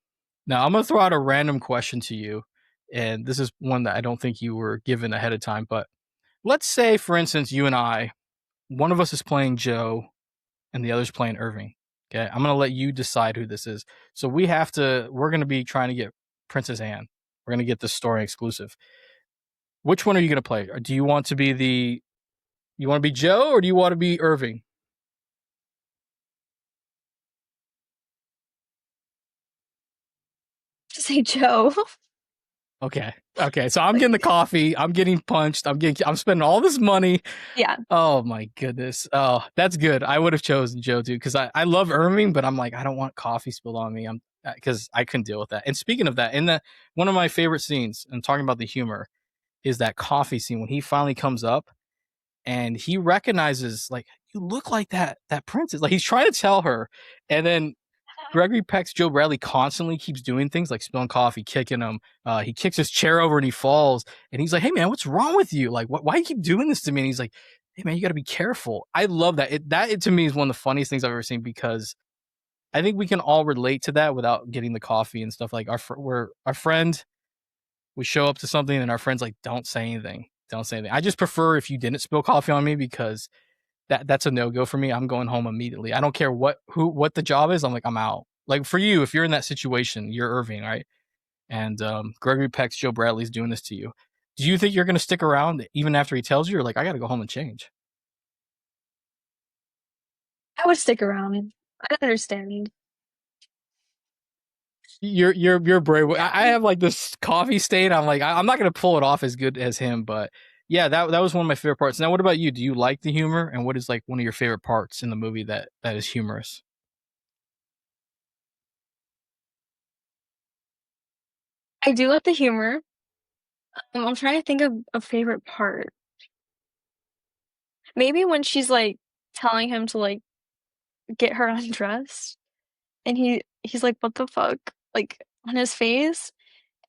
Now I'm gonna throw out a random question to you, and this is one that I don't think you were given ahead of time. But let's say, for instance, you and I, one of us is playing Joe, and the other's playing Irving. Okay, I'm gonna let you decide who this is. So we're gonna be trying to get Princess Anne. We're gonna get the story exclusive. Which one are you gonna play? Or do you want to be you want to be Joe, or do you want to be Irving? To say Joe. Okay. So I'm getting the coffee. I'm getting punched. I'm spending all this money. Yeah. Oh my goodness. Oh, that's good. I would have chosen Joe too, because I love Irving, but I'm like, I don't want coffee spilled on me. I'm because I couldn't deal with that. And speaking of that, one of my favorite scenes, and talking about the humor, is that coffee scene when he finally comes up and he recognizes, like, you look like that princess. Like, he's trying to tell her, and then Gregory Peck's Joe Bradley constantly keeps doing things like spilling coffee, kicking him. He kicks his chair over and he falls. And he's like, "Hey man, what's wrong with you? Like, why do you keep doing this to me?" And he's like, "Hey man, you got to be careful." I love that. That to me is one of the funniest things I've ever seen, because I think we can all relate to that without getting the coffee and stuff. Like our friend, we show up to something and our friend's like, "Don't say anything. Don't say anything." I just prefer if you didn't spill coffee on me, because that's a no-go for me. I'm going home immediately. I don't care what the job is. I'm like, I'm out. Like, for you, if you're in that situation, you're Irving, right? And Gregory Peck's Joe Bradley's doing this to you. Do you think you're going to stick around even after he tells you, or like, I got to go home and change? I would stick around. I understand. You're brave. Yeah. I have like this coffee stain. I'm like, I'm not going to pull it off as good as him, but yeah, that was one of my favorite parts. Now, what about you? Do you like the humor, and what is like one of your favorite parts in the movie that is humorous? I do like the humor. I'm trying to think of a favorite part. Maybe when she's like telling him to like get her undressed, and he's like, "What the fuck?" Like, on his face.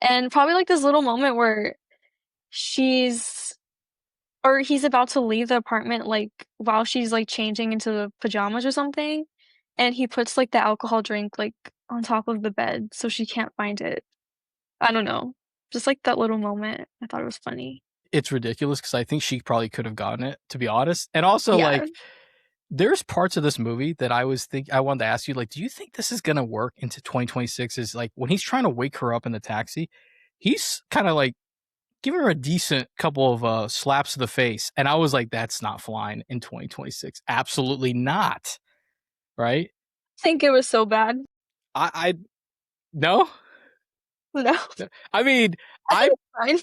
And probably like this little moment where she's or he's about to leave the apartment, like, while she's like changing into the pajamas or something, and he puts like the alcohol drink like on top of the bed so she can't find it. I don't know. Just like that little moment. I thought it was funny. It's ridiculous, because I think she probably could have gotten it, to be honest. And also, Yeah. like, there's parts of this movie that I wanted to ask you, like, do you think this is gonna work into 2026? Is like when he's trying to wake her up in the taxi, he's kind of like giving her a decent couple of slaps to the face, and I was like, that's not flying in 2026. Absolutely not. Right? I think it was so bad. I no. No. I mean, I I think it's fine.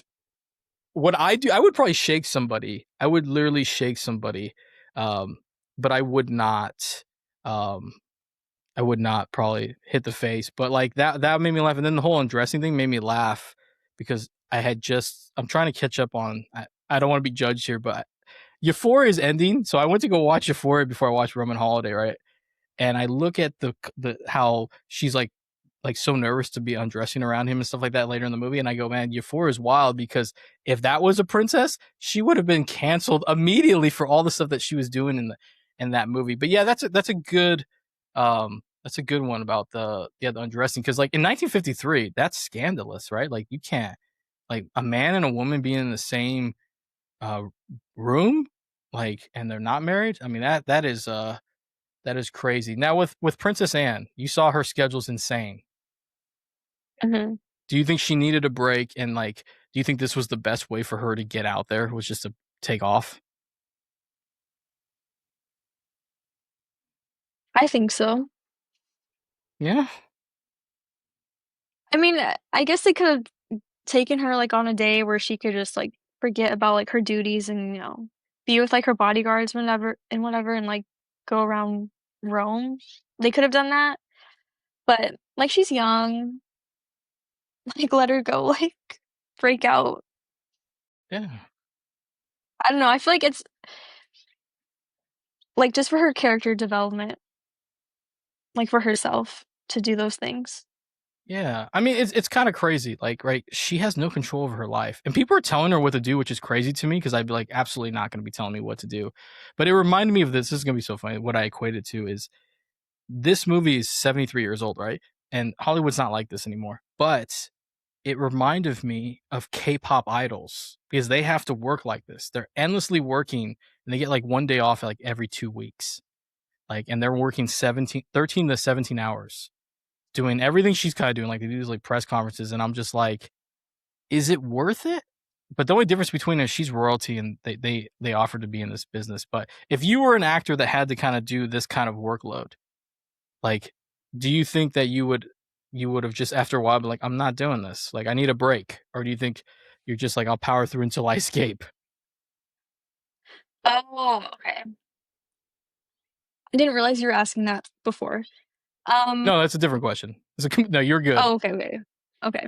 what I do, I would probably shake somebody. I would literally shake somebody, but I would not. Um, I would not probably hit the face, but like that made me laugh, and then the whole undressing thing made me laugh, because I'm trying to catch up on. I don't want to be judged here, but Euphoria is ending, so I went to go watch Euphoria before I watched Roman Holiday, right? And I look at the how she's like so nervous to be undressing around him and stuff like that later in the movie, and I go, man, Euphoria is wild, because if that was a princess, she would have been canceled immediately for all the stuff that she was doing in that movie. But yeah, that's a good one about the undressing, because like in 1953, that's scandalous, right? Like, you can't, like, a man and a woman being in the same uh room, like, and they're not married. I mean, that is crazy. Now with Princess Anne, you saw her schedule's insane. Mhm. Do you think she needed a break, and like, do you think this was the best way for her to get out there, was just to take off? I think so. Yeah. I mean, I guess they could've taken her, like, on a day where she could just, like, forget about, like, her duties and, be with, like, her bodyguards whatever, and, like, go around Rome. They could have done that, but, like, she's young, like, let her go, like, break out. Yeah. I don't know, I feel like it's, like, just for her character development, like, for herself to do those things. Yeah. I mean, it's kind of crazy. Like, right, she has no control over her life, and people are telling her what to do, which is crazy to me, because I'd be like, absolutely not going to be telling me what to do. But it reminded me of this. This is going to be so funny. What I equated to is, this movie is 73 years old, right? and Hollywood's not like this anymore, but it reminded me of K-pop idols because they have to work like this. They're endlessly working and they get like one day off like every 2 weeks. Like, and they're working 13 to 17 hours doing everything she's kind of doing. Like, they do these like press conferences, and I'm just like, is it worth it? But the only difference between us, she's royalty and they offered to be in this business. But if you were an actor that had to kind of do this kind of workload, like, do you think that you would have just after a while been like, I'm not doing this. Like, I need a break. Or do you think you're just like, I'll power through until I escape? Oh, okay. I didn't realize you were asking that before. No, that's a different question. No, you're good. Oh, okay. Okay.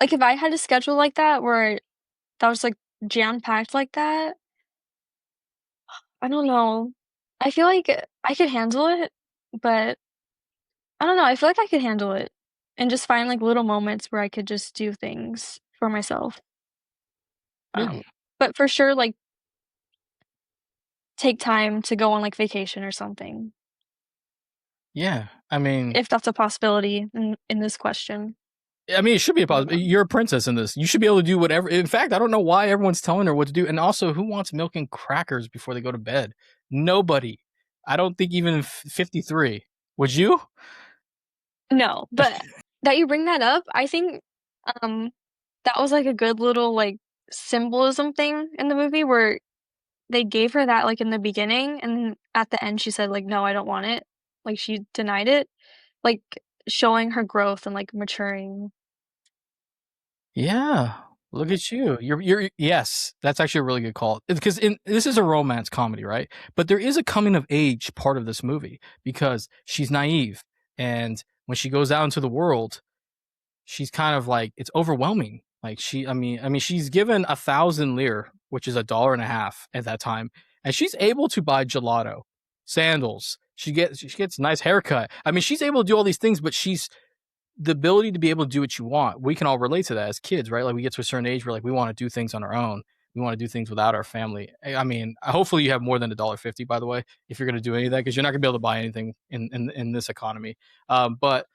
Like, if I had a schedule like that where that was, like, jam-packed like that, I don't know. I feel like I could handle it, but I don't know, I feel like I could handle it and just find, like, little moments where I could just do things for myself. Yeah. But for sure, like, take time to go on, like, vacation or something, Yeah. I mean, if that's a possibility in this question. it should be a I don't positive. know. You're a princess in this. You should be able to do whatever. In fact, I don't know why everyone's telling her what to do. And also, who wants milk and crackers before they go to bed? Nobody. I don't think even 53. Would you? No, but that you bring that up, I think, um, that was, like, a good little, like, symbolism thing in the movie where they gave her that, like, in the beginning, and then at the end, she said, like, "No, I don't want it." Like, she denied it, like, showing her growth and, like, maturing. Yeah. Look at you. You're yes, that's actually a really good call. Because this is a romance comedy, right? But there is a coming of age part of this movie because she's naive, and when she goes out into the world, she's kind of like, it's overwhelming. Like, she's given 1,000 lire, which is $1.50 at that time, and she's able to buy gelato, sandals. She gets a nice haircut. I mean, she's able to do all these things, but she's the ability to be able to do what you want. We can all relate to that as kids, right? Like, we get to a certain age where like we want to do things on our own. We want to do things without our family. I mean, hopefully you have more than $1.50, by the way, if you're going to do any of that, because you're not going to be able to buy anything in this economy. But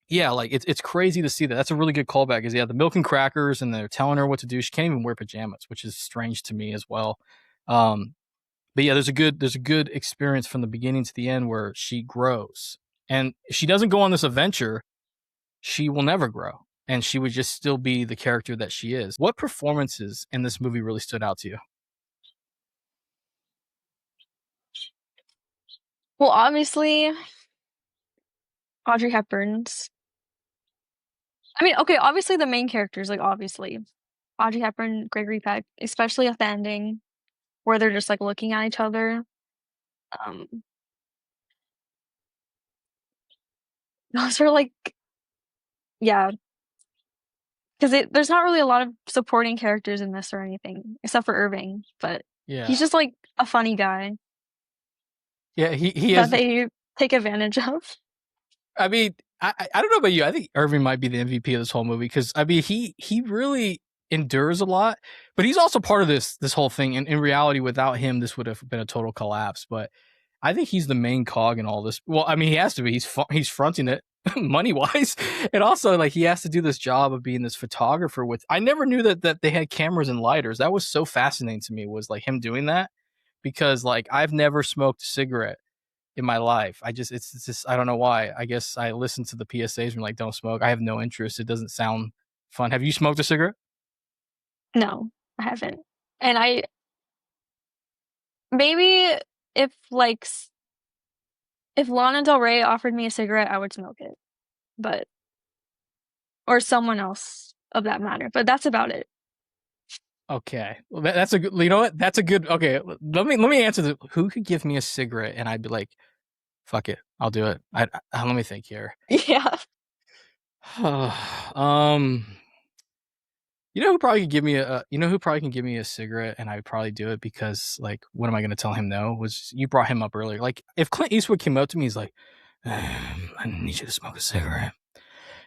yeah, like it's crazy to see that. That's a really good callback. Because yeah, the milk and crackers, and they're telling her what to do. She can't even wear pajamas, which is strange to me as well. But yeah, there's a good experience from the beginning to the end where she grows, and if she doesn't go on this adventure, she will never grow, and she would just still be the character that she is. What performances in this movie really stood out to you? Well, obviously, Audrey Hepburn's. I mean, okay, obviously the main characters, like, obviously. Audrey Hepburn, Gregory Peck, especially at the ending where they're just, like, looking at each other. Um, those are, like, yeah, 'cause there's not really a lot of supporting characters in this or anything, except for Irving, but Yeah, he's just, like, a funny guy yeah, he that has. they take advantage of. I mean, I don't know about you. I think Irving might be the MVP of this whole movie because I mean he really endures a lot, but he's also part of this whole thing. And in reality, without him, this would have been a total collapse. But I think he's the main cog in all this. Well, I mean, he has to be. He's fronting it money wise, and also like he has to do this job of being this photographer. With I never knew that they had cameras and lighters. That was so fascinating to me. Was like him doing that because like I've never smoked a cigarette in my life. It's just I don't know why. I guess I listen to the PSAs and like don't smoke. I have no interest. It doesn't sound fun. Have you smoked a cigarette? No, I haven't. And I maybe if, like, if Lana Del Rey offered me a cigarette, I would smoke it, but or someone else of that matter, but that's about it. Okay, well, that's a good. You know what? That's a good. Okay, let me answer the. Who could give me a cigarette and I'd be like, fuck it, I'll do it. Let me think here. Yeah. um, you know who probably could give me you know who probably can give me a cigarette and I'd probably do it because like, what am I going to tell him no? Was you brought him up earlier? Like, if Clint Eastwood came up to me, he's like, I need you to smoke a cigarette.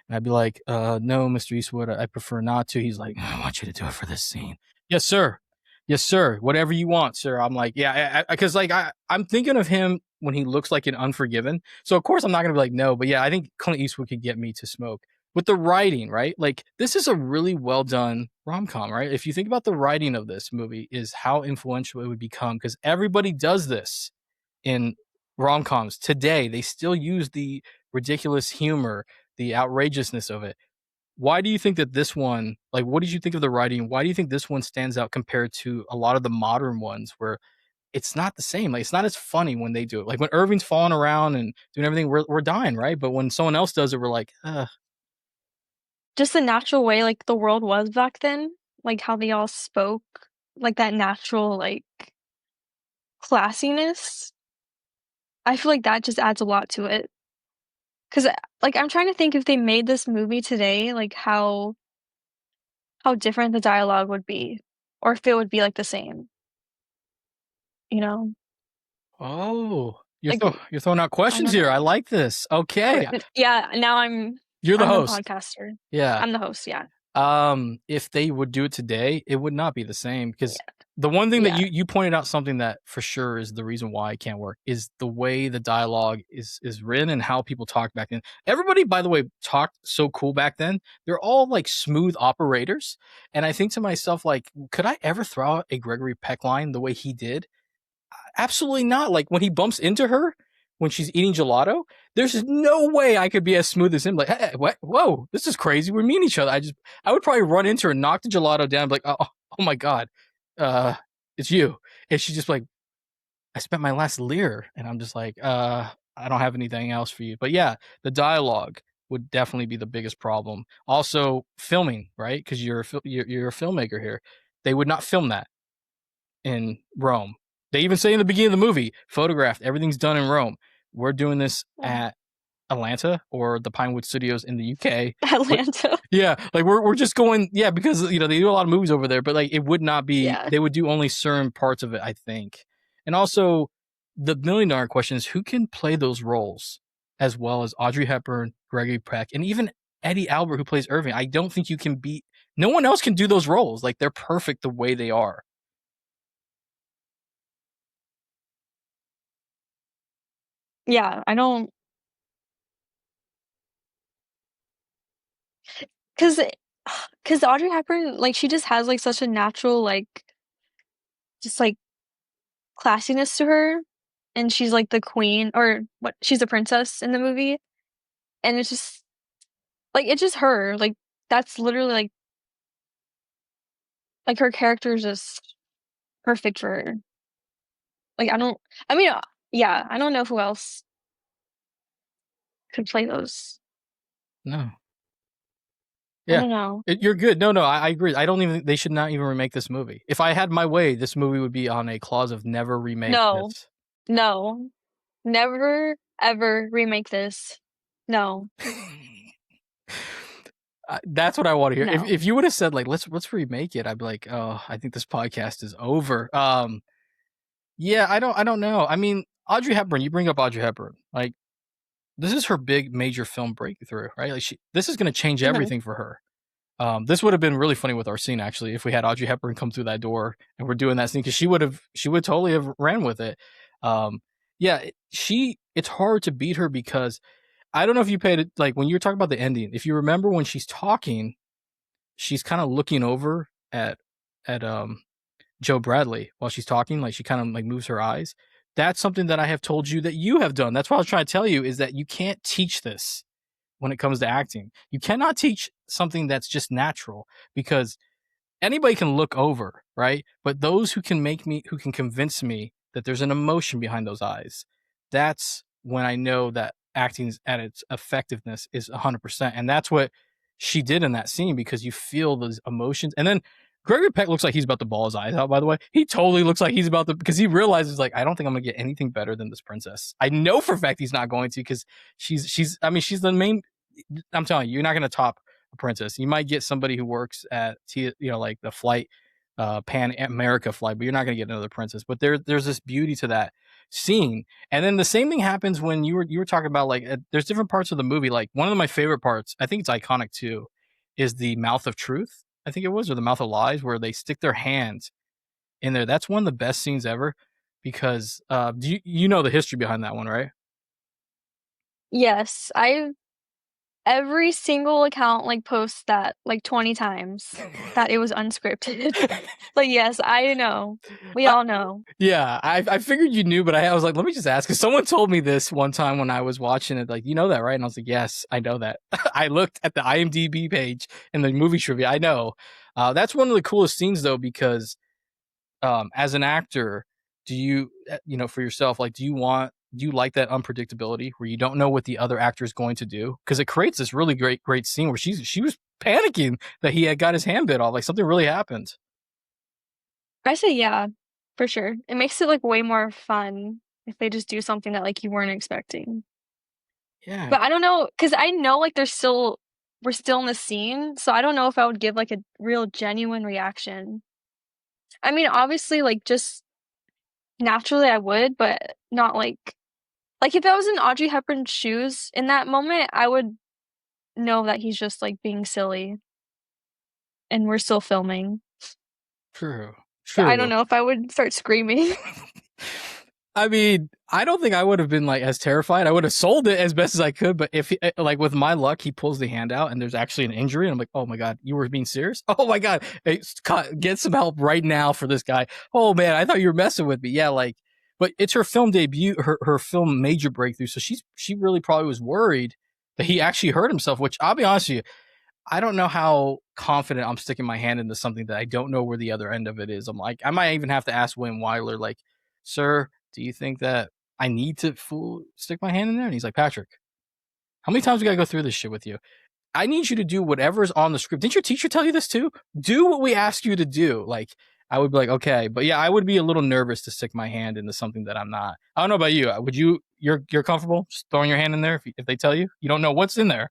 And I'd be like, no, Mr. Eastwood, I prefer not to. He's like, I want you to do it for this scene. Yes, sir. yes, sir. Whatever you want, sir. I'm like, yeah, because like I'm thinking of him when he looks like in Unforgiven. So of course I'm not gonna be like no, but yeah, I think Clint Eastwood could get me to smoke with the writing, right? Like this is a really well done rom com, right? If you think about the writing of this movie, is how influential it would become because everybody does this in rom coms today. They still use the ridiculous humor, the outrageousness of it. Why do you think that this one, like, what did you think of the writing? Why do you think this one stands out compared to a lot of the modern ones where it's not the same? Like, it's not as funny when they do it. Like, when Irving's falling around and doing everything, we're dying, right? But when someone else does it, we're like, Just the natural way, like, the world was back then, like, how they all spoke, like, that natural, like, classiness. I feel like that just adds a lot to it. 'Cause, like, I'm trying to think if they made this movie today, like, how different the dialogue would be, or if it would be, like, the same, you know? oh, you're, Like, you're throwing out I questions don't here. I know. like this. Okay. Yeah, now You're the I'm the host. podcaster. Yeah. I'm the host, yeah. If they would do it today, it would not be the same because Yeah. the one thing that Yeah. you pointed out, something that for sure is the reason why it can't work, is the way the dialogue is written and how people talk back then. Everybody, by the way, talked so cool back then. They're all like smooth operators, and I think to myself, like, could I ever throw out a Gregory Peck line the way he did? Absolutely not. Like when he bumps into her when she's eating gelato, there's no way I could be as smooth as him. Like, hey, what? Whoa, this is crazy. We're meeting each other. I would probably run into her and knock the gelato down. Like, oh my god, it's you. And she's just like, I spent my last lire, and I'm just like, I don't have anything else for you. But yeah, the dialogue would definitely be the biggest problem. Also, filming, right? Because you're a filmmaker here. They would not film that in Rome. They even say in the beginning of the movie, photographed, everything's done in Rome. We're doing this at Atlanta or the Pinewood Studios in the UK. Atlanta. Yeah, like we're just going, yeah, because they do a lot of movies over there, but like it would not be, Yeah. they would do only certain parts of it, I think. And also the $1 million question is who can play those roles as well as Audrey Hepburn, Gregory Peck, and even Eddie Albert who plays Irving. I don't think you can beat, no one else can do those roles. Like they're perfect the way they are. Yeah, I don't 'cause 'cause Audrey Hepburn, like, she just has, like, such a natural, like, just, like, classiness to her, and she's, like, the queen or what she's a princess in the movie, and it's just like, it's just her, like, that's literally, like, her character is just perfect for her. Like, I mean, yeah, I don't know who else could play those. No. I Yeah. don't know. You're good. No, I agree. I don't even, they should not even remake this movie. If I had my way, this movie would be on a clause of never remake No. this. No. Never, ever remake this. No. That's what I want to hear. No. If you would have said like let's remake it, I'd be like, oh, I think this podcast is over. Yeah, I don't know. I mean, Audrey Hepburn. You bring up Audrey Hepburn. Like this is her big major film breakthrough, right? Like this is going to change Mhm. everything for her. This would have been really funny with our scene actually if we had Audrey Hepburn come through that door and we're doing that scene because she would totally have ran with it. Yeah, it's hard to beat her because I don't know if you paid it like when you were talking about the ending. If you remember when she's talking, she's kind of looking over at Joe Bradley while she's talking, like she kind of like moves her eyes. That's something that I have told you that you have done. That's what I was trying to tell you is that you can't teach this when it comes to acting. You cannot teach something that's just natural because anybody can look over, right? But those who can convince me that there's an emotion behind those eyes, that's when I know that acting's at its effectiveness is 100%. And that's what she did in that scene because you feel those emotions. And then Gregory Peck looks like he's about to bawl his eyes out, by the way. He totally looks like he's about to, because he realizes, like, I don't think I'm going to get anything better than this princess. I know for a fact he's not going to because she's the main, I'm telling you, you're not going to top a princess. You might get somebody who works at like the flight, Pan America flight, but you're not going to get another princess. But there's this beauty to that scene. And then the same thing happens when you were talking about like there's different parts of the movie. Like one of my favorite parts, I think it's iconic too, is the mouth of truth. I think it was, or the mouth of lies, where they stick their hands in there. That's one of the best scenes ever because you know the history behind that one, right? Yes, every single account like posts that like 20 times that it was unscripted. But yes, I know. We all know. Yeah, I figured you knew, but I was like, let me just ask, because someone told me this one time when I was watching it, like, you know that, right? And I was like, yes, I know that. I looked at the IMDb page in the movie trivia. I know. That's one of the coolest scenes, though, because as an actor, do you, for yourself, like, do you like that unpredictability where you don't know what the other actor is going to do? Because it creates this really great scene where she was panicking that he had got his hand bit off, like something really happened. I say yeah, for sure. It makes it like way more fun if they just do something that like you weren't expecting. Yeah, But I don't know, because I know like we're still in the scene, so I don't know if I would give like a real genuine reaction. I mean, obviously, like just naturally I would, but not like if I was in Audrey Hepburn's shoes in that moment, I would know that he's just like being silly and we're still filming. true, But I don't true. know if I would start screaming. I mean, I don't think I would have been like as terrified. I would have sold it as best as I could, but if like with my luck, he pulls the hand out and there's actually an injury, and I'm like, oh my god, you were being serious? Oh my god, hey, Scott, get some help right now for this guy. Oh man, I thought you were messing with me. Yeah, like, but it's her film debut, her film major breakthrough, so she really probably was worried that he actually hurt himself. Which I'll be honest with you, I don't know how confident I'm sticking my hand into something that I don't know where the other end of it is. I'm like, I might even have to ask Wayne Weiler, like, sir, do you think that I need to stick my hand in there? And he's like, Patrick, how many times we gotta go through this shit with you? I need you to do whatever's on the script. Didn't your teacher tell you this too? Do what we ask you to do. Like, I would be like, okay, but yeah, I would be a little nervous to stick my hand into something that I'm not. I don't know about you. Would you? You're comfortable just throwing your hand in there if they tell you you don't know what's in there?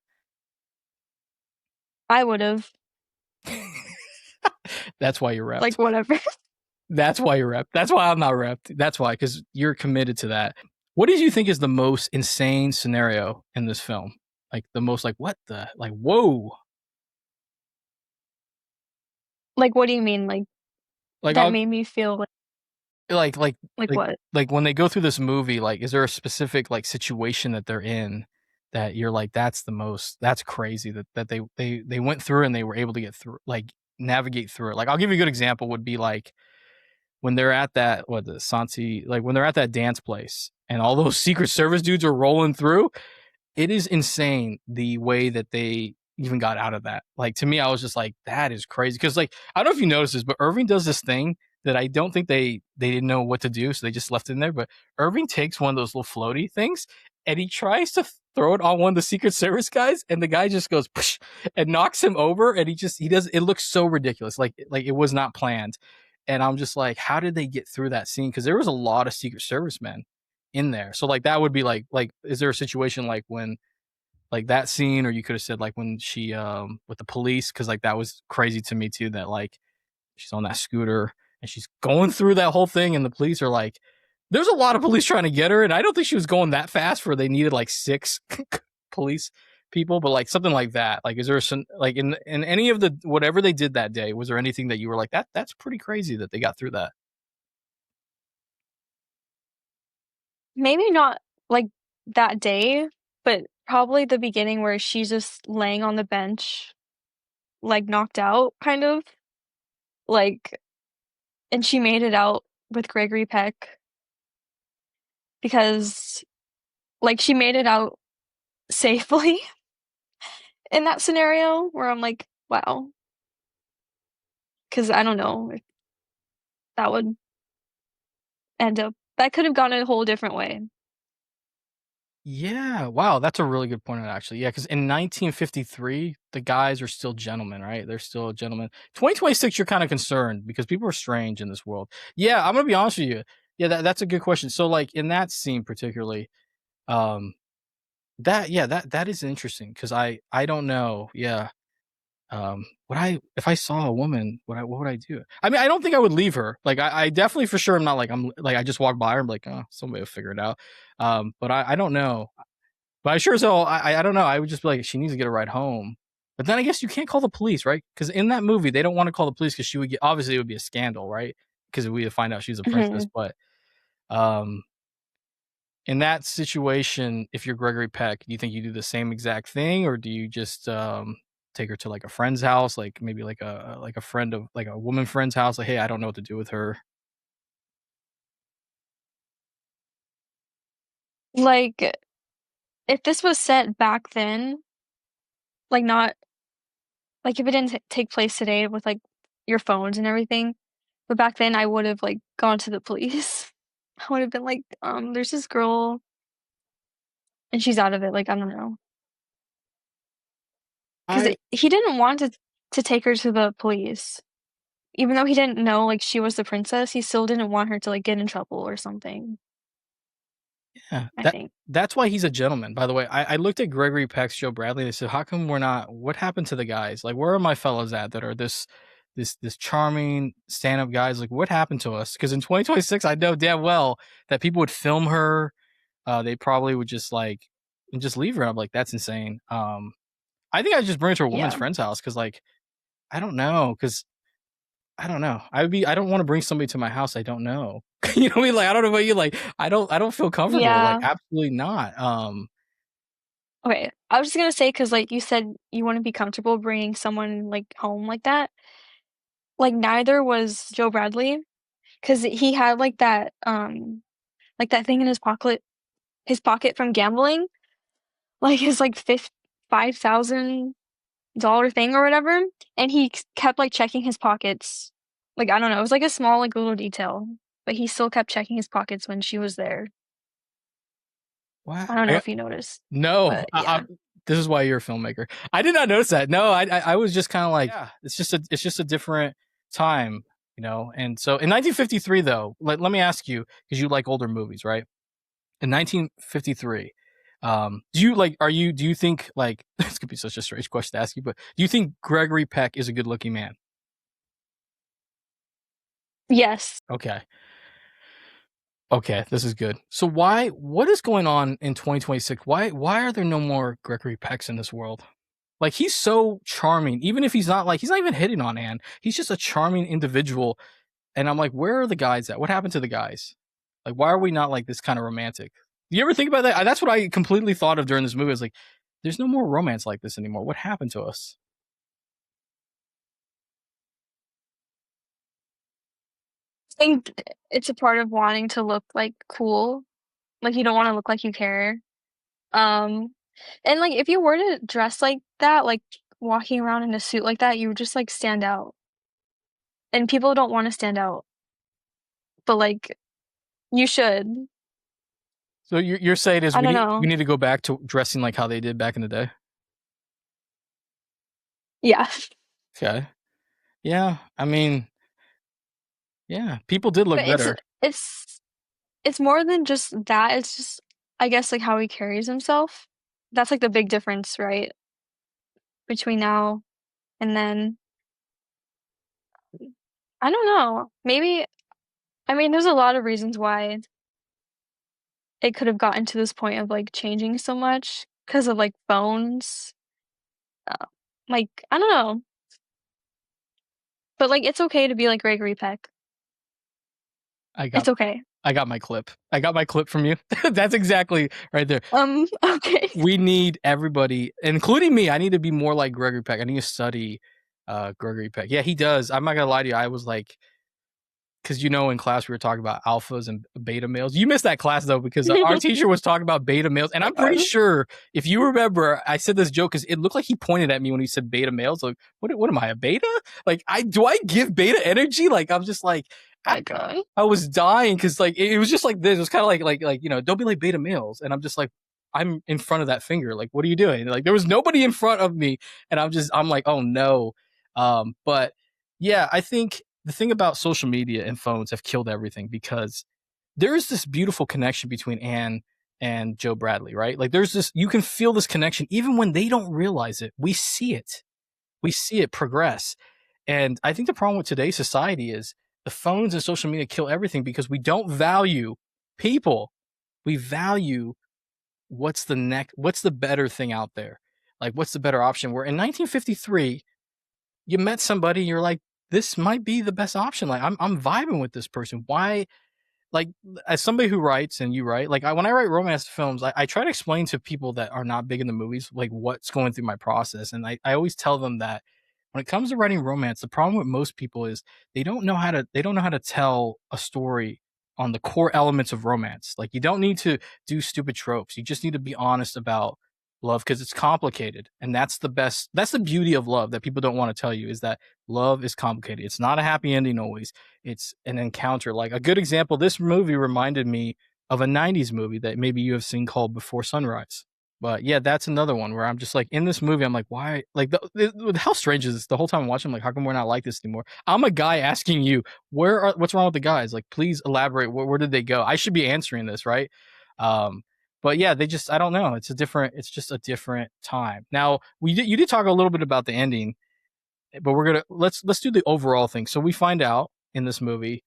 I would have. That's why you're repped. Like whatever. That's why you're repped. That's why I'm not repped. That's why, because you're committed to that. What did you think is the most insane scenario in this film? Like the most, like, what the, like, whoa. Like what do you mean? Like Like, that made me feel like, like, like like, what? like when they go through this movie, like, is there a specific like situation that they're in that you're like, that's crazy that they went through and they were able to get through, like, navigate through it. Like, I'll give you a good example would be like, when they're at that the Santi, like when they're at that dance place and all those Secret Service dudes are rolling through, it is insane the way that they even got out of that. Like, to me, I was just like, that is crazy. Because, like, I don't know if you noticed this, but Irving does this thing that I don't think they didn't know what to do, so they just left it in there. But Irving takes one of those little floaty things and he tries to throw it on one of the Secret Service guys, and the guy just goes Psh, and knocks him over, and he does. It looks so ridiculous, like it was not planned. And I'm just like, how did they get through that scene? Because there was a lot of Secret Service men in there. So like that would be like is there a situation like when like that scene, or you could have said like when she with the police, because like that was crazy to me too, that like she's on that scooter and she's going through that whole thing and the police are like, there's a lot of police trying to get her, and I don't think she was going that fast where they needed like 6 police people, but like something like that. Like, is there some like in any of the whatever they did that day, was there anything that you were like, that's pretty crazy that they got through that? Maybe not like that day, but probably the beginning where she's just laying on the bench, like knocked out, kind of. Like, and she made it out with Gregory Peck because, like, she made it out safely in that scenario where I'm like, wow. Because I don't know if that would that could have gone a whole different way. Yeah, wow, that's a really good point actually. Yeah, because in 1953, the guys are still gentlemen, right? They're still gentlemen. 2026, you're kind of concerned because people are strange in this world. Yeah, I'm gonna be honest with you. Yeah, that's a good question. So, like in that scene particularly, um, that is interesting because I don't know. Yeah, would I, if I saw a woman, what would I do? I mean, I don't think I would leave her. Like, I definitely for sure I'm not like I'm like I just walk by her. I'm like, oh, somebody will figure it out. But I don't know. But I sure as hell, I don't know. I would just be like, she needs to get a ride home. But then I guess you can't call the police, right? Because in that movie, they don't want to call the police because she would get, obviously it would be a scandal, right? because we find out she's a princess. Mhm. But in that situation, if you're Gregory Peck, do you think you do the same exact thing, or do you just take her to like a friend's house, like maybe like a friend of like a woman friend's house, like, hey, I don't know what to do with her. Like, if this was set back then, like, not like, if it didn't take place today with, like, your phones and everything, but back then, I would've, like, gone to the police. I would've been like, "There's this girl, and she's out of it," like, I don't know, 'cause I he didn't want to take her to the police. Even though he didn't know, like, she was the princess, he still didn't want her to, like, get in trouble or something, Yeah, I think. that's why he's a gentleman, by the way. I looked at Gregory Peck's Joe Bradley and I said, "How come we're not what happened to the guys? Like, where are my fellows at that are this charming stand-up guys? Like, what happened to us?" Because in 2026, I know damn well that people would film her, they probably would just, like and just leave her, I'm like, "That's insane." I think I'd just bring her to a woman's Yeah. friend's house because, like, I don't know, because I don't know. I don't wanna bring somebody to my house I don't know. You know what I mean? Like, I don't know about you, like, I don't feel comfortable, like, Yeah. absolutely not. Okay, I was just gonna say, cause like, you said you wouldn't be comfortable bringing someone, like, home like that. Like, neither was Joe Bradley, cause he had, like, that thing in his pocket from gambling, like, his, like, $5,000 thing or whatever, and he kept, like, checking his pockets. Like, I don't know, it was, like, a small, like, little detail, but he still kept checking his pockets when she was there. What? I don't know I if you noticed, no, but yeah. this is why you're a filmmaker. I did not notice that. No, I was just kinda like, yeah, it's just a different time, you know? And so in 1953, though, let me ask you, because you like older movies, right? In 1953, do you think, like this could be such a strange question to ask you, but do you think Gregory Peck is a good-looking man? Yes. Okay. Okay, this is good. So what is going on in 2026? Why are there no more Gregory Pecks in this world? Like, he's so charming, even if he's not even hitting on Anne. He's just a charming individual. And I'm like, where are the guys at? What happened to the guys? Like, why are we not like this kind of romantic? Do you ever think about that? That's what I completely thought of during this movie. I was like, there's no more romance like this anymore. What happened to us? I think it's a part of wanting to look, like, cool, like, you don't wanna look like you care, um, and, like, if you were to dress like that, like, walking around in a suit like that, you would just, like, stand out, and people don't wanna stand out, but, like, you should. So you're saying is I don't we know. need to go back to dressing like how they did back in the day? Yeah. Okay. Yeah. I mean, yeah, people did look But better. it's it's more than just that, it's just, I guess, like, how he carries himself. That's, like, the big difference, right, between now and then. I don't know. Maybe I mean, there's a lot of reasons why it could have gotten to this point of, like, changing so much because of, like, phones, uh, like, I don't know, but, like, it's okay to be like Gregory Peck. I got It's okay. I got my clip. I got my clip from you. That's exactly right there. Okay. We need everybody, including me. I need to be more like Gregory Peck. I need to study Gregory Peck. Yeah, he does. I'm not gonna lie to you. I was like, because in class we were talking about alphas and beta males. You missed that class though, because our teacher was talking about beta males, and I'm pretty sure if you remember, I said this joke because it looked like he pointed at me when he said beta males. Like, what am I, a beta? Like, I give beta energy? Like, I'm just like, I, My god. I was dying because like it was just like this. It was kind of like don't be like beta males, and I'm just like. I'm in front of that finger. Like, what are you doing? Like, there was nobody in front of me, and I'm like, oh no. But yeah, I think the thing about social media and phones have killed everything because there is this beautiful connection between Anne and Joe Bradley, right? Like, you can feel this connection even when they don't realize it. We see it. We see it progress. And I think the problem with today's society is the phones and social media kill everything because we don't value people. We value what's the better thing out there? Like, what's the better option? Where in 1953, you met somebody, you're like, this might be the best option. Like I'm vibing with this person. Why? Like, as somebody who writes and you write, like when I write romance films, I try to explain to people that are not big in the movies like what's going through my process, and I always tell them that when it comes to writing romance, the problem with most people is they don't know how to tell a story on the core elements of romance. Like, you don't need to do stupid tropes. You just need to be honest about love, because it's complicated, and that's the beauty of love that people don't want to tell you, is that love is complicated. It's not a happy ending always. It's an encounter. Like, a good example, this movie reminded me of a 90s movie that maybe you have seen called Before Sunrise. But yeah, that's another one where I'm just like, in this movie, I'm like, why? Like, how strange is this? The whole time I'm watching, I'm like, how come we're not like this anymore? I'm a guy asking you, what's wrong with the guys? Like, please elaborate. Where did they go? I should be answering this, right? But yeah, I don't know. It's just a different time. Now, you did talk a little bit about the ending, but let's do the overall thing. So we find out in this movie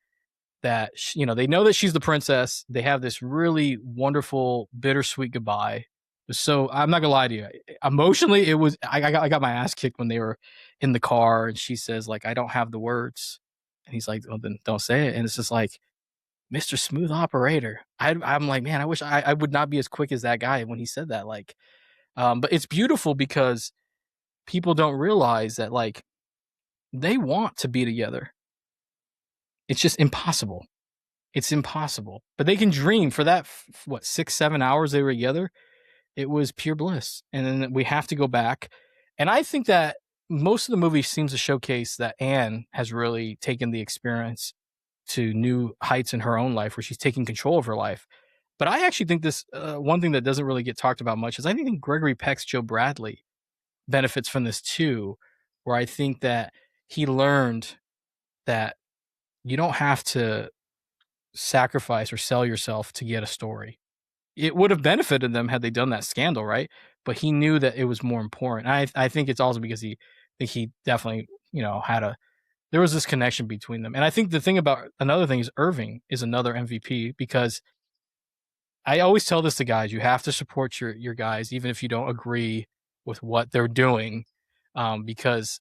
that they know that she's the princess. They have this really wonderful, bittersweet goodbye. So I'm not gonna lie to you. Emotionally, it was I got my ass kicked when they were in the car, and she says, like, I don't have the words, and he's like, well, then don't say it. And it's just like, Mr. Smooth Operator. I'm like, man, I wish I would not be as quick as that guy when he said that. Like, but it's beautiful because people don't realize that, like, they want to be together. It's just impossible. It's impossible. But they can dream for that, 6-7 hours they were together. It was pure bliss. And then we have to go back. And I think that most of the movie seems to showcase that Anne has really taken the experience to new heights in her own life, where she's taking control of her life. But I actually think this one thing that doesn't really get talked about much is I think Gregory Peck's Joe Bradley benefits from this too, where I think that he learned that you don't have to sacrifice or sell yourself to get a story. It would have benefited them had they done that Scandal, right? But he knew that it was more important. I think it's also because he definitely, there was this connection between them. And I think another thing is Irving is another MVP, because I always tell this to guys, you have to support your guys, even if you don't agree with what they're doing, because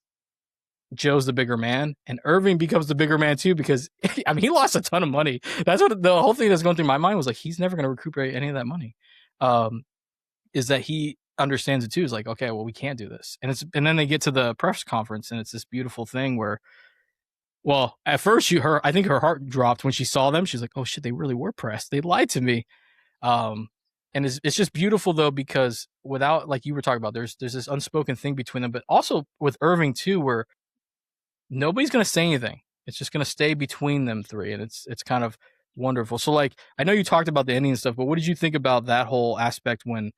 Joe's the bigger man, and Irving becomes the bigger man too, because I mean, he lost a ton of money. That's what the whole thing that's going through my mind was, like, he's never going to recuperate any of that money. Is that he understands it too? Is like, okay, well, we can't do this, and then they get to the press conference, and it's this beautiful thing where, well, at first I think her heart dropped when she saw them. She's like, oh shit, they really were pressed. They lied to me. And it's just beautiful though, because without, like you were talking about, there's this unspoken thing between them, but also with Irving too, where nobody's going to say anything. It's just going to stay between them three. And it's kind of wonderful. So, like, I know you talked about the ending and stuff, but what did you think about that whole aspect when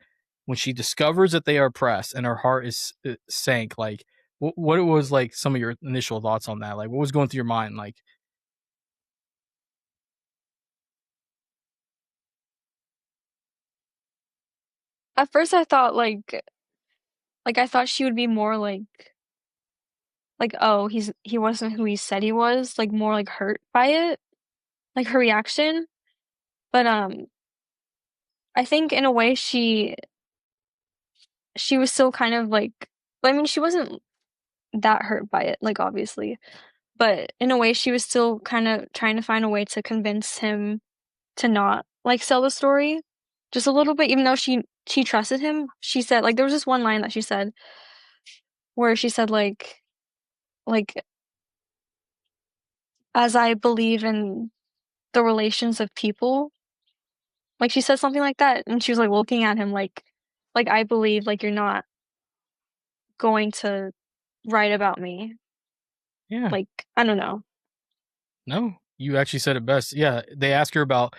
she discovers that they are pressed and her heart is sank? Like, what was, like, some of your initial thoughts on that? Like, what was going through your mind? Like, At first I thought I thought she would be more like, oh, he wasn't who he said he was, like, more, like, hurt by it, like, her reaction. But, I think in a way she was still kind of, like, I mean, she wasn't that hurt by it, like, obviously, but in a way, she was still kinda trying to find a way to convince him to not, like, sell the story just a little bit, even though she trusted him. She said, like, there was this one line that she said where she said, like, "As I believe in the relations of people," like, she said something like that, and she was, like, looking at him like, "I believe, like, you're not going to write about me." yeah, Like, I don't know. no, you actually said it best. Yeah, they ask her about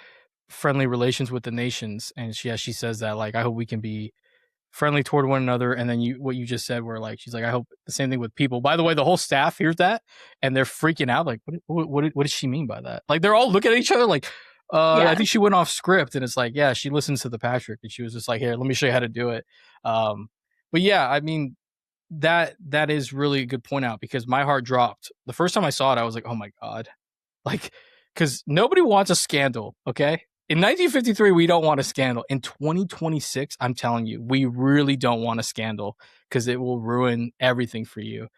friendly relations with the nations, and she says that, like, I hope we can be friendly toward one another. And then what you just said, where, like, she's like, I hope the same thing with people. By the way, the whole staff hears that and they're freaking out, like, what does she mean by that? Like, they're all looking at each other like, I Yeah. think she went off script. And it's like, yeah, she listens to the Patrick, and she was just like, here, let me show you how to do it. But yeah, I mean, that is really a good point out, because my heart dropped the first time I saw it. I was like, oh my God, like, because nobody wants a scandal, okay? In 1953, we don't want a scandal. In 2026, I'm telling you, we really don't want a scandal, because it will ruin everything for you.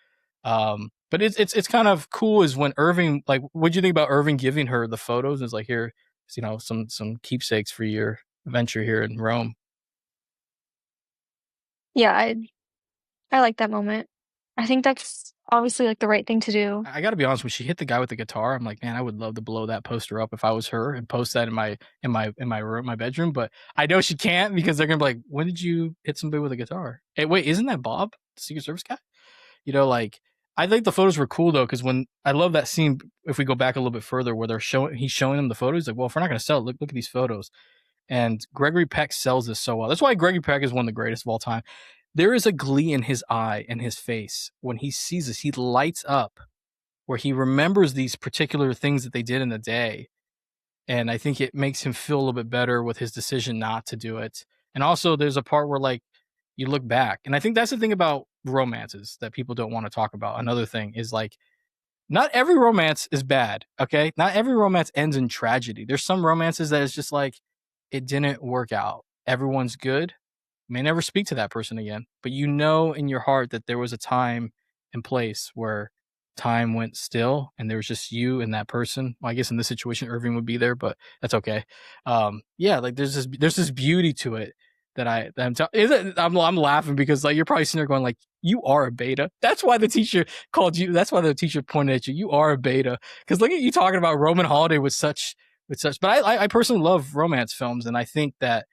But it's kind of cool is when Irving, like, what'd you think about Irving giving her the photos? It's like, here, some keepsakes for your venture here in Rome. Yeah, I like that moment. I think that's obviously like the right thing to do. I got to be honest, when she hit the guy with the guitar, I'm like, man, I would love to blow that poster up if I was her and post that in my room, my bedroom. But I know she can't because they're gonna be like, when did you hit somebody with a guitar? Hey, wait, isn't that Bob, the Secret Service guy? Like, I think the photos were cool though, because when I love that scene, if we go back a little bit further, where he's showing them the photos, like, well, if we're not gonna sell it, look at these photos. And Gregory Peck sells this so well. That's why Gregory Peck is one of the greatest of all time. There is a glee in his eye and his face when he sees this. He lights up where he remembers these particular things that they did in the day. And I think it makes him feel a little bit better with his decision not to do it. And also, there's a part where, like, you look back. And I think that's the thing about romances that people don't want to talk about. Another thing is, like, not every romance is bad, okay? Not every romance ends in tragedy. There's some romances that is just like, it didn't work out. Everyone's good. May never speak to that person again, but you know in your heart that there was a time and place where time went still and there was just you and that person. Well, I guess in this situation Irving would be there, but that's okay. Yeah, like there's this beauty to it that I'm laughing because, like, you're probably sitting there going, like, you are a beta. That's why the teacher called you. That's why the teacher pointed at you. You are a beta. Because look at you talking about Roman Holiday with such. But I personally love romance films, and I think that,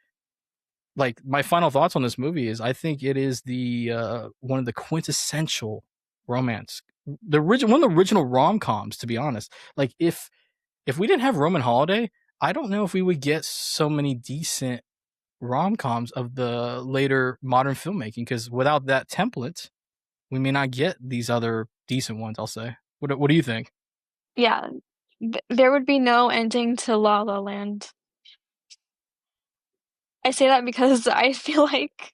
like, my final thoughts on this movie is I think it is the one of the quintessential romance, one of the original rom-coms, to be honest. Like, if we didn't have Roman Holiday, I don't know if we would get so many decent rom-coms of the later modern filmmaking, because without that template, we may not get these other decent ones, I'll say. What do you think? Yeah, there would be no ending to La La Land. I say that because I feel like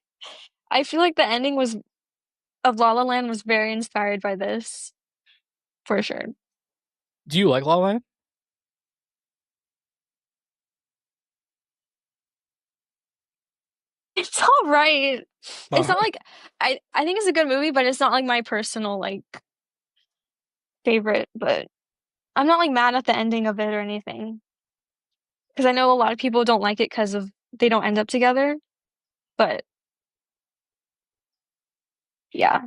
the ending was of La La Land was very inspired by this, for sure. Do you like La La Land? It's all right. It's Uh, not like I think it's a good movie, but it's not like my personal like favorite, but I'm not like mad at the ending of it or anything. Because I know a lot of people don't like it because of they don't end up together. But yeah,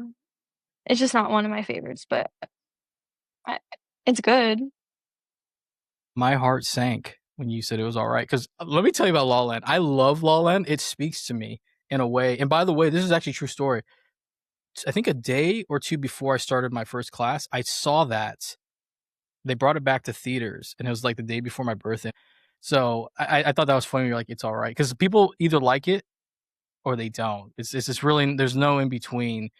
it's just not one of my favorites, but I, it's good. my heart sank when you said it was all right, because let me tell you about La La Land. I love La La Land. It speaks to me in a way. And by the way, this is actually a true story. I think a day or two before I started my first class, I saw that they brought it back to theaters, and it was like the day before my birthday. So I thought that was funny. You're like, it's all right, because people either like it or they don't. It's just really, there's no in between,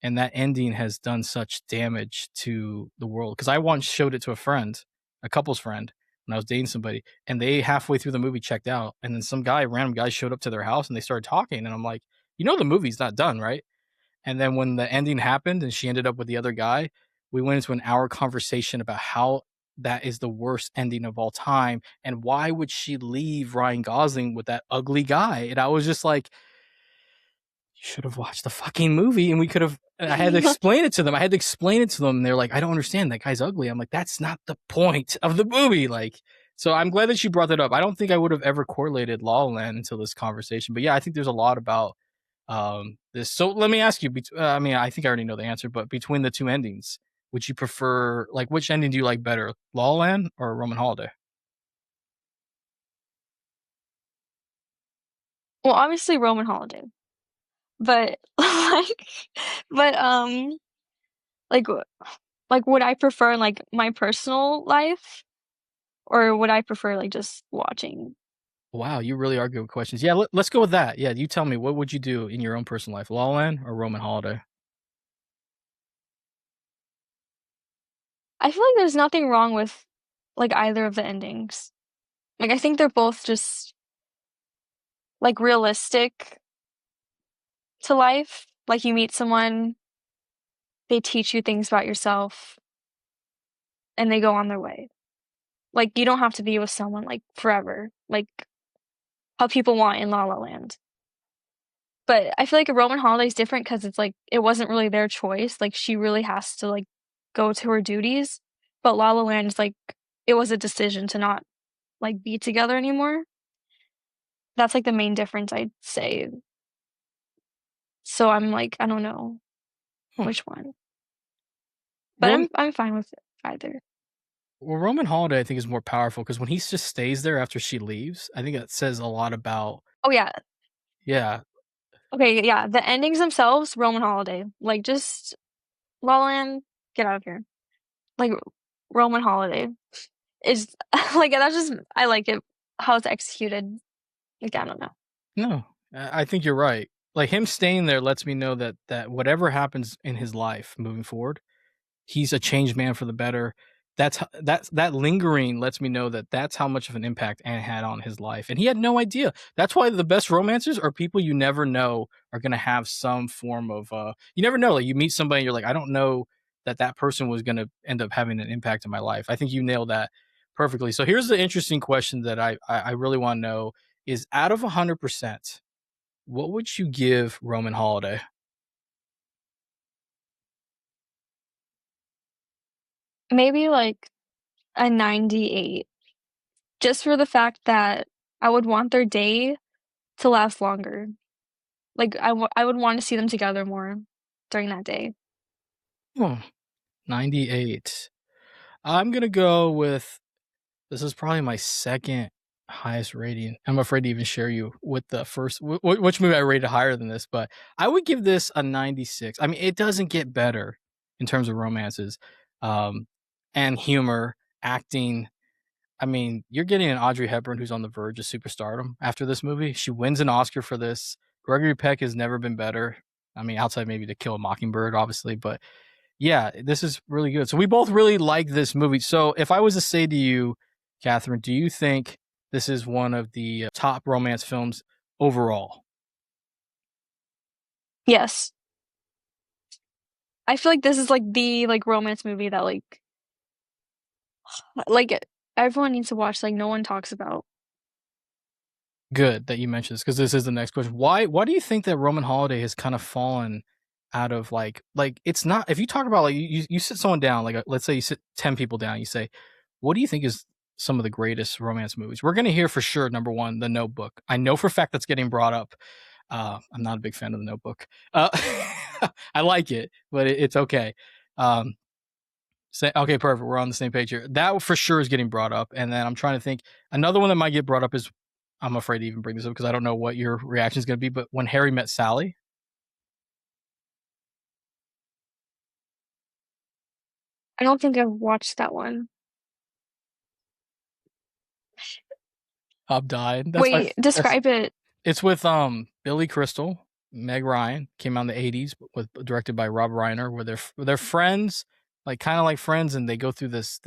and that ending has done such damage to the world. Because I once showed it to a friend, a couple's friend, when I was dating somebody, and they halfway through the movie checked out, and then random guy, showed up to their house, and they started talking, and I'm like, the movie's not done, right? And then when the ending happened and she ended up with the other guy, we went into an hour conversation about how that is the worst ending of all time, and why would she leave Ryan Gosling with that ugly guy? And I was just like, you should have watched the fucking movie, and we could have. I had to explain it to them. And they're like, I don't understand. That guy's ugly. I'm like, that's not the point of the movie. Like, so I'm glad that you brought that up. I don't think I would have ever correlated La La Land until this conversation. But yeah, I think there's a lot about this. So let me ask you. I mean, I think I already know the answer, but between the two endings, would you prefer, like, which ending do you like better, La La Land or Roman Holiday? Well, obviously Roman Holiday, but like, but like, like would I prefer like my personal life, or would I prefer like just watching? Wow, you really are good with questions. Yeah, let's go with that. Yeah, you tell me, what would you do in your own personal life, La La Land or Roman Holiday? I feel like there's nothing wrong with like either of the endings. Like I think they're both just like realistic to life. Like you meet someone, they teach you things about yourself, and they go on their way. Like you don't have to be with someone like forever, like how people want in La La Land. But I feel like a Roman Holiday is different because it's like it wasn't really their choice. Like she really has to like go to her duties. But La La Land is like, it was a decision to not like be together anymore. That's like the main difference, I'd say. So I'm like, I don't know Huh. which one, but Roman, I'm fine with either. well, Roman Holiday, I think, is more powerful because when he just stays there after she leaves, I think that says a lot about. Oh yeah, Yeah, okay, yeah. The endings themselves, Roman Holiday, like just La La Land, get out of here. Like Roman Holiday is like that's just I like it how it's executed. Like I don't know. no, I think you're right. Like him staying there lets me know that whatever happens in his life moving forward, he's a changed man for the better. That lingering lets me know that that's how much of an impact Anne had on his life, and he had no idea. That's why the best romances are people you never know are gonna have some form of. You never know. Like you meet somebody, and you're like, I don't know that person was gonna end up having an impact in my life. I think you nailed that perfectly. So here's the interesting question that I really want to know is out of 100%, what would you give Roman Holiday? Maybe like a 98, just for the fact that I would want their day to last longer. Like I would want to see them together more during that day. Oh, 98. I'm gonna go with this is probably my second highest rating. I'm afraid to even share you with the first which movie I rated higher than this, but I would give this a 96. I mean, it doesn't get better in terms of romances, um, and humor, acting. I mean, you're getting an Audrey Hepburn who's on the verge of superstardom after this movie. She wins an Oscar for this. Gregory Peck has never been better. I mean, outside maybe To Kill a Mockingbird, obviously, but yeah, this is really good. So we both really like this movie. So if I was to say to you, Kathryn, do you think this is one of the top romance films overall? Yes. I feel like this is like the like romance movie that like everyone needs to watch, like no one talks about. Good that you mentioned this because this is the next question. Why do you think that Roman Holiday has kind of fallen out of like it's not if you talk about like you sit someone down like let's say you sit 10 people down you say what do you think is some of the greatest romance movies? We're going to hear for sure number 1 The Notebook. I know for a fact that's getting brought up. I'm not a big fan of The Notebook. I like it, but it's okay. Okay, perfect. We're on the same page here. That for sure is getting brought up. And then I'm trying to think another one that might get brought up is I'm afraid to even bring this up because I don't know what your reaction is going to be. But When Harry Met Sally, I don't think I've watched that one. I'm dying. Wait, That's describe it. it's with Billy Crystal, Meg Ryan, came out in the '80s, with directed by Rob Reiner, where they're friends, like kind of like friends, and they go through this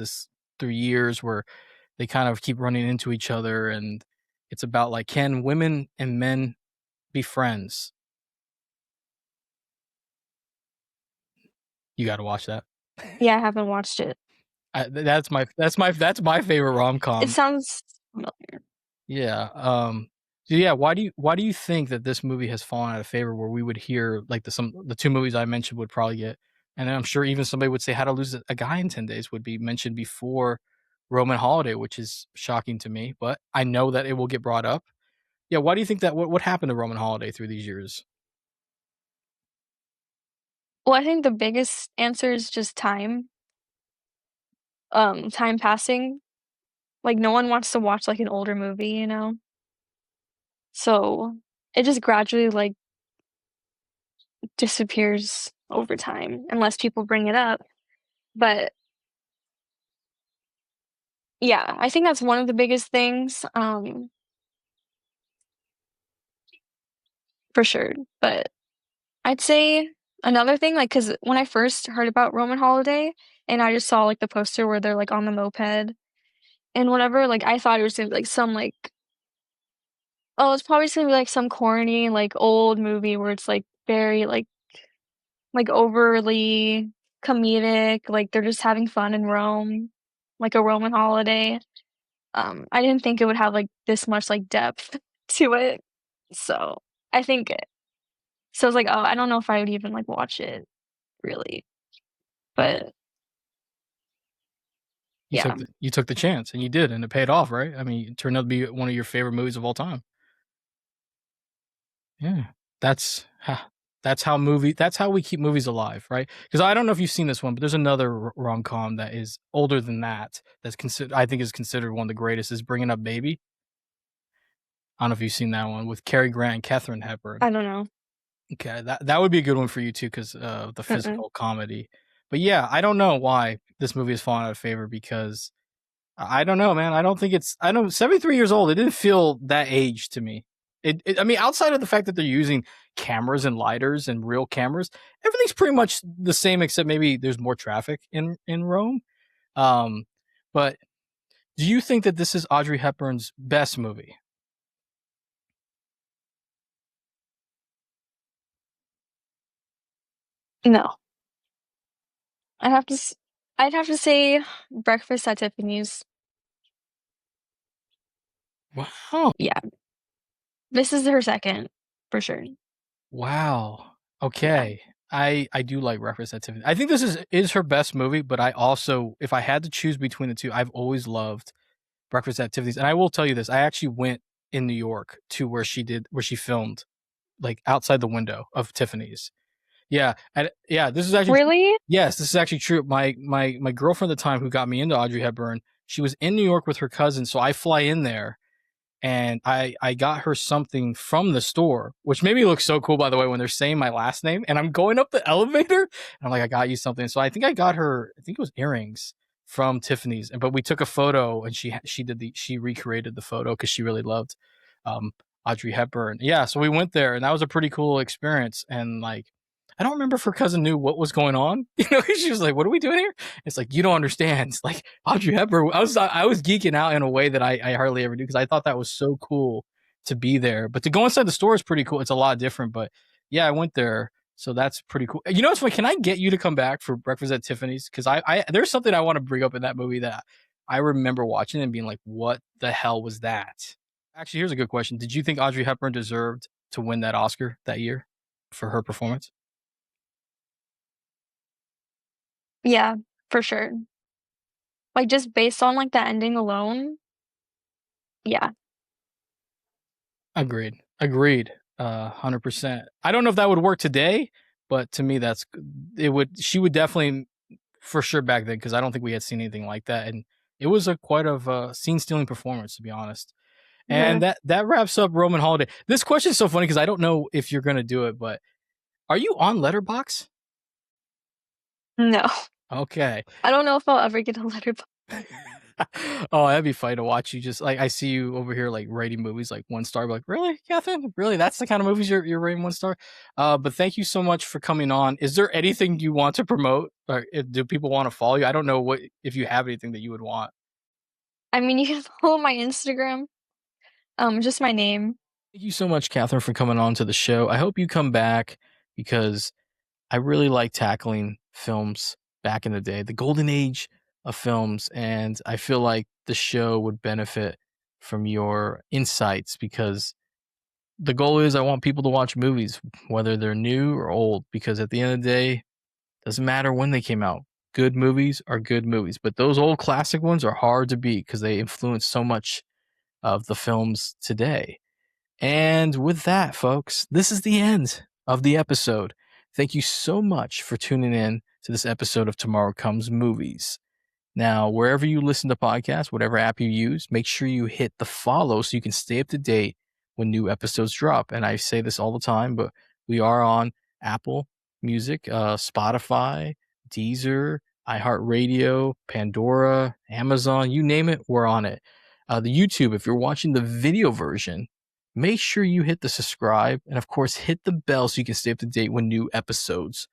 through years where they kind of keep running into each other, and it's about like can women and men be friends? You got to watch that. Yeah, I haven't watched it. That's my favorite rom It com. sounds familiar. Yeah. So yeah, why do you think that this movie has fallen out of favor where we would hear like the two movies I mentioned would probably get, and then I'm sure even somebody would say How to Lose a Guy in 10 Days would be mentioned before Roman Holiday, which is shocking to me, but I know that it will get brought up. Yeah, why do you think that what happened to Roman Holiday through these years? Well, I think the biggest answer is just time. Time passing. Like no one wants to watch like an older movie, you know? So it just gradually like disappears over time unless people bring it up. But yeah, I think that's one of the biggest things, for sure. But I'd say another thing, like, cause when I first heard about Roman Holiday and I just saw like the poster where they're like on the moped and whatever, like I thought it was gonna be like some like, oh, it's probably just gonna be like some corny, like old movie where it's like very like overly comedic, like they're just having fun in Rome, like a Roman holiday. I didn't think it would have like this much like depth to it. So I think so I was like, oh, I don't know if I would even like watch it really. But Yeah. You took the chance, and you did, and it paid off, right? I mean, it turned out to be one of your favorite movies of all time. Yeah, that's that's how we keep movies alive, right? Because I don't know if you've seen this one, but there's another rom com that is older than that. That's I think is considered one of the greatest. Is Bringing Up Baby. I don't know if you've seen that one with Cary Grant and Kathryn Hepburn. I don't know. Okay, that would be a good one for you too, because of the Mm-mm. physical comedy. But yeah, I don't know why this movie has fallen out of favor because I don't know, man. I don't think it's. I don't. 73 years old. It didn't feel that age to me. I mean, outside of the fact that they're using cameras and lighters and real cameras, everything's pretty much the same except maybe there's more traffic in Rome. Um, but do you think that this is Audrey Hepburn's best movie? No. I'd have to I'd have to say Breakfast at Tiffany's. Wow. Yeah. This is her second, for sure. Wow. Okay. I do like representation. I think this is her best movie, but I also, if I had to choose between the two, I've always loved Breakfast Activities. And I will tell you this, I actually went in New York to where she filmed, like outside the window of Tiffany's. Yeah. And yeah, this is actually Really? yes, this is actually true. My girlfriend at the time who got me into Audrey Hepburn, she was in New York with her cousin, so I fly in there and I got her something from the store, which made me look so cool, by the way, when they're saying my last name and I'm going up the elevator and I'm like, I got you something. So I think I got her, I think it was earrings from Tiffany's, but we took a photo and she recreated the photo because she really loved um, Audrey Hepburn. Yeah, so we went there and that was a pretty cool experience. And like, I don't remember if her cousin knew what was going on. You know, she was like, "What are we doing here?" It's like you don't understand. It's like Audrey Hepburn. I was geeking out in a way that I hardly ever do because I thought that was so cool to be there. But to go inside the store is pretty cool. It's a lot different. But yeah, I went there, so that's pretty cool. You know what's funny? Can I get you to come back for Breakfast at Tiffany's? Because I there's something I want to bring up in that movie that I remember watching and being like, "What the hell was that?" Actually, here's a good question. Did you think Audrey Hepburn deserved to win that Oscar that year for her performance? Yeah, for sure. Like, just based on, like, the ending alone, yeah. Agreed. Agreed. 100%. I don't know if that would work today, but to me, it would. She would definitely, for sure, back then, because I don't think we had seen anything like that, and it was a quite of a scene-stealing performance, to be honest. And Mhm. that wraps up Roman Holiday. This question is so funny because I don't know if you're gonna do it, but are you on Letterbox? No. Okay. I don't know if I'll ever get a Letterboxd. Oh, that'd be fun to watch you just like I see you over here like rating movies like 1 star. Like, really, Catherine? Really? That's the kind of movies you're rating 1 star? But thank you so much for coming on. Is there anything you want to promote? Or do people want to follow you? I don't know what if you have anything that you would want. I mean, you can follow my Instagram, just my name. Thank you so much, Catherine, for coming on to the show. I hope you come back because I really like tackling films back in the day, the golden age of films, and I feel like the show would benefit from your insights because the goal is I want people to watch movies, whether they're new or old, because at the end of the day, it doesn't matter when they came out. Good movies are good movies, but those old classic ones are hard to beat because they influence so much of the films today. And with that, folks, this is the end of the episode. Thank you so much for tuning in to this episode of Tomorrow Comes Movies. Now, wherever you listen to podcasts, whatever app you use, make sure you hit the follow so you can stay up to date when new episodes drop. And I say this all the time, but we are on Apple Music, Spotify, Deezer, iHeartRadio, Pandora, Amazon, you name it, we're on it. The YouTube, if you're watching the video version, make sure you hit the subscribe and, of course, hit the bell so you can stay up to date when new episodes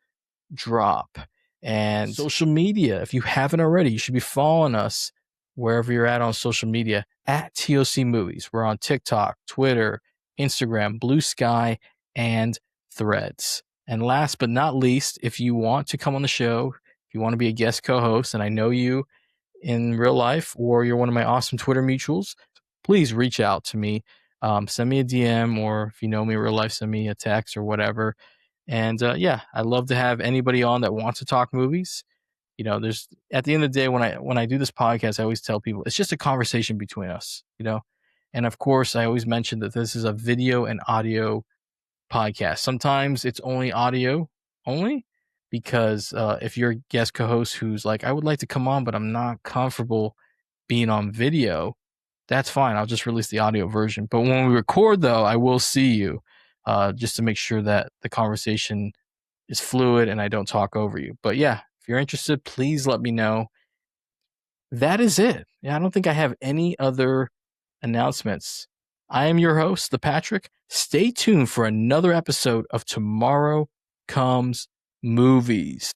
drop. And social media, if you haven't already, you should be following us wherever you're at on social media at TOCMovies. We're on TikTok, Twitter, Instagram, Blue Sky, and Threads. And last but not least, if you want to come on the show, if you want to be a guest co-host, and I know you in real life or you're one of my awesome Twitter mutuals, please reach out to me. Send me a DM, or if you know me in real life, send me a text or whatever. And yeah, I'd love to have anybody on that wants to talk movies. there's at the end of the day when I do this podcast, I always tell people it's just a conversation between us, and of course I always mention that this is a video and audio podcast. Sometimes it's only audio only because if you're a guest co-host who's like, I would like to come on, but I'm not comfortable being on video, that's fine. I'll just release the audio version. But when we record, though, I will see you just to make sure that the conversation is fluid and I don't talk over you. But yeah, if you're interested, please let me know. That is it. Yeah, I don't think I have any other announcements. I am your host, the Patrick. Stay tuned for another episode of Tomorrow Comes Movies.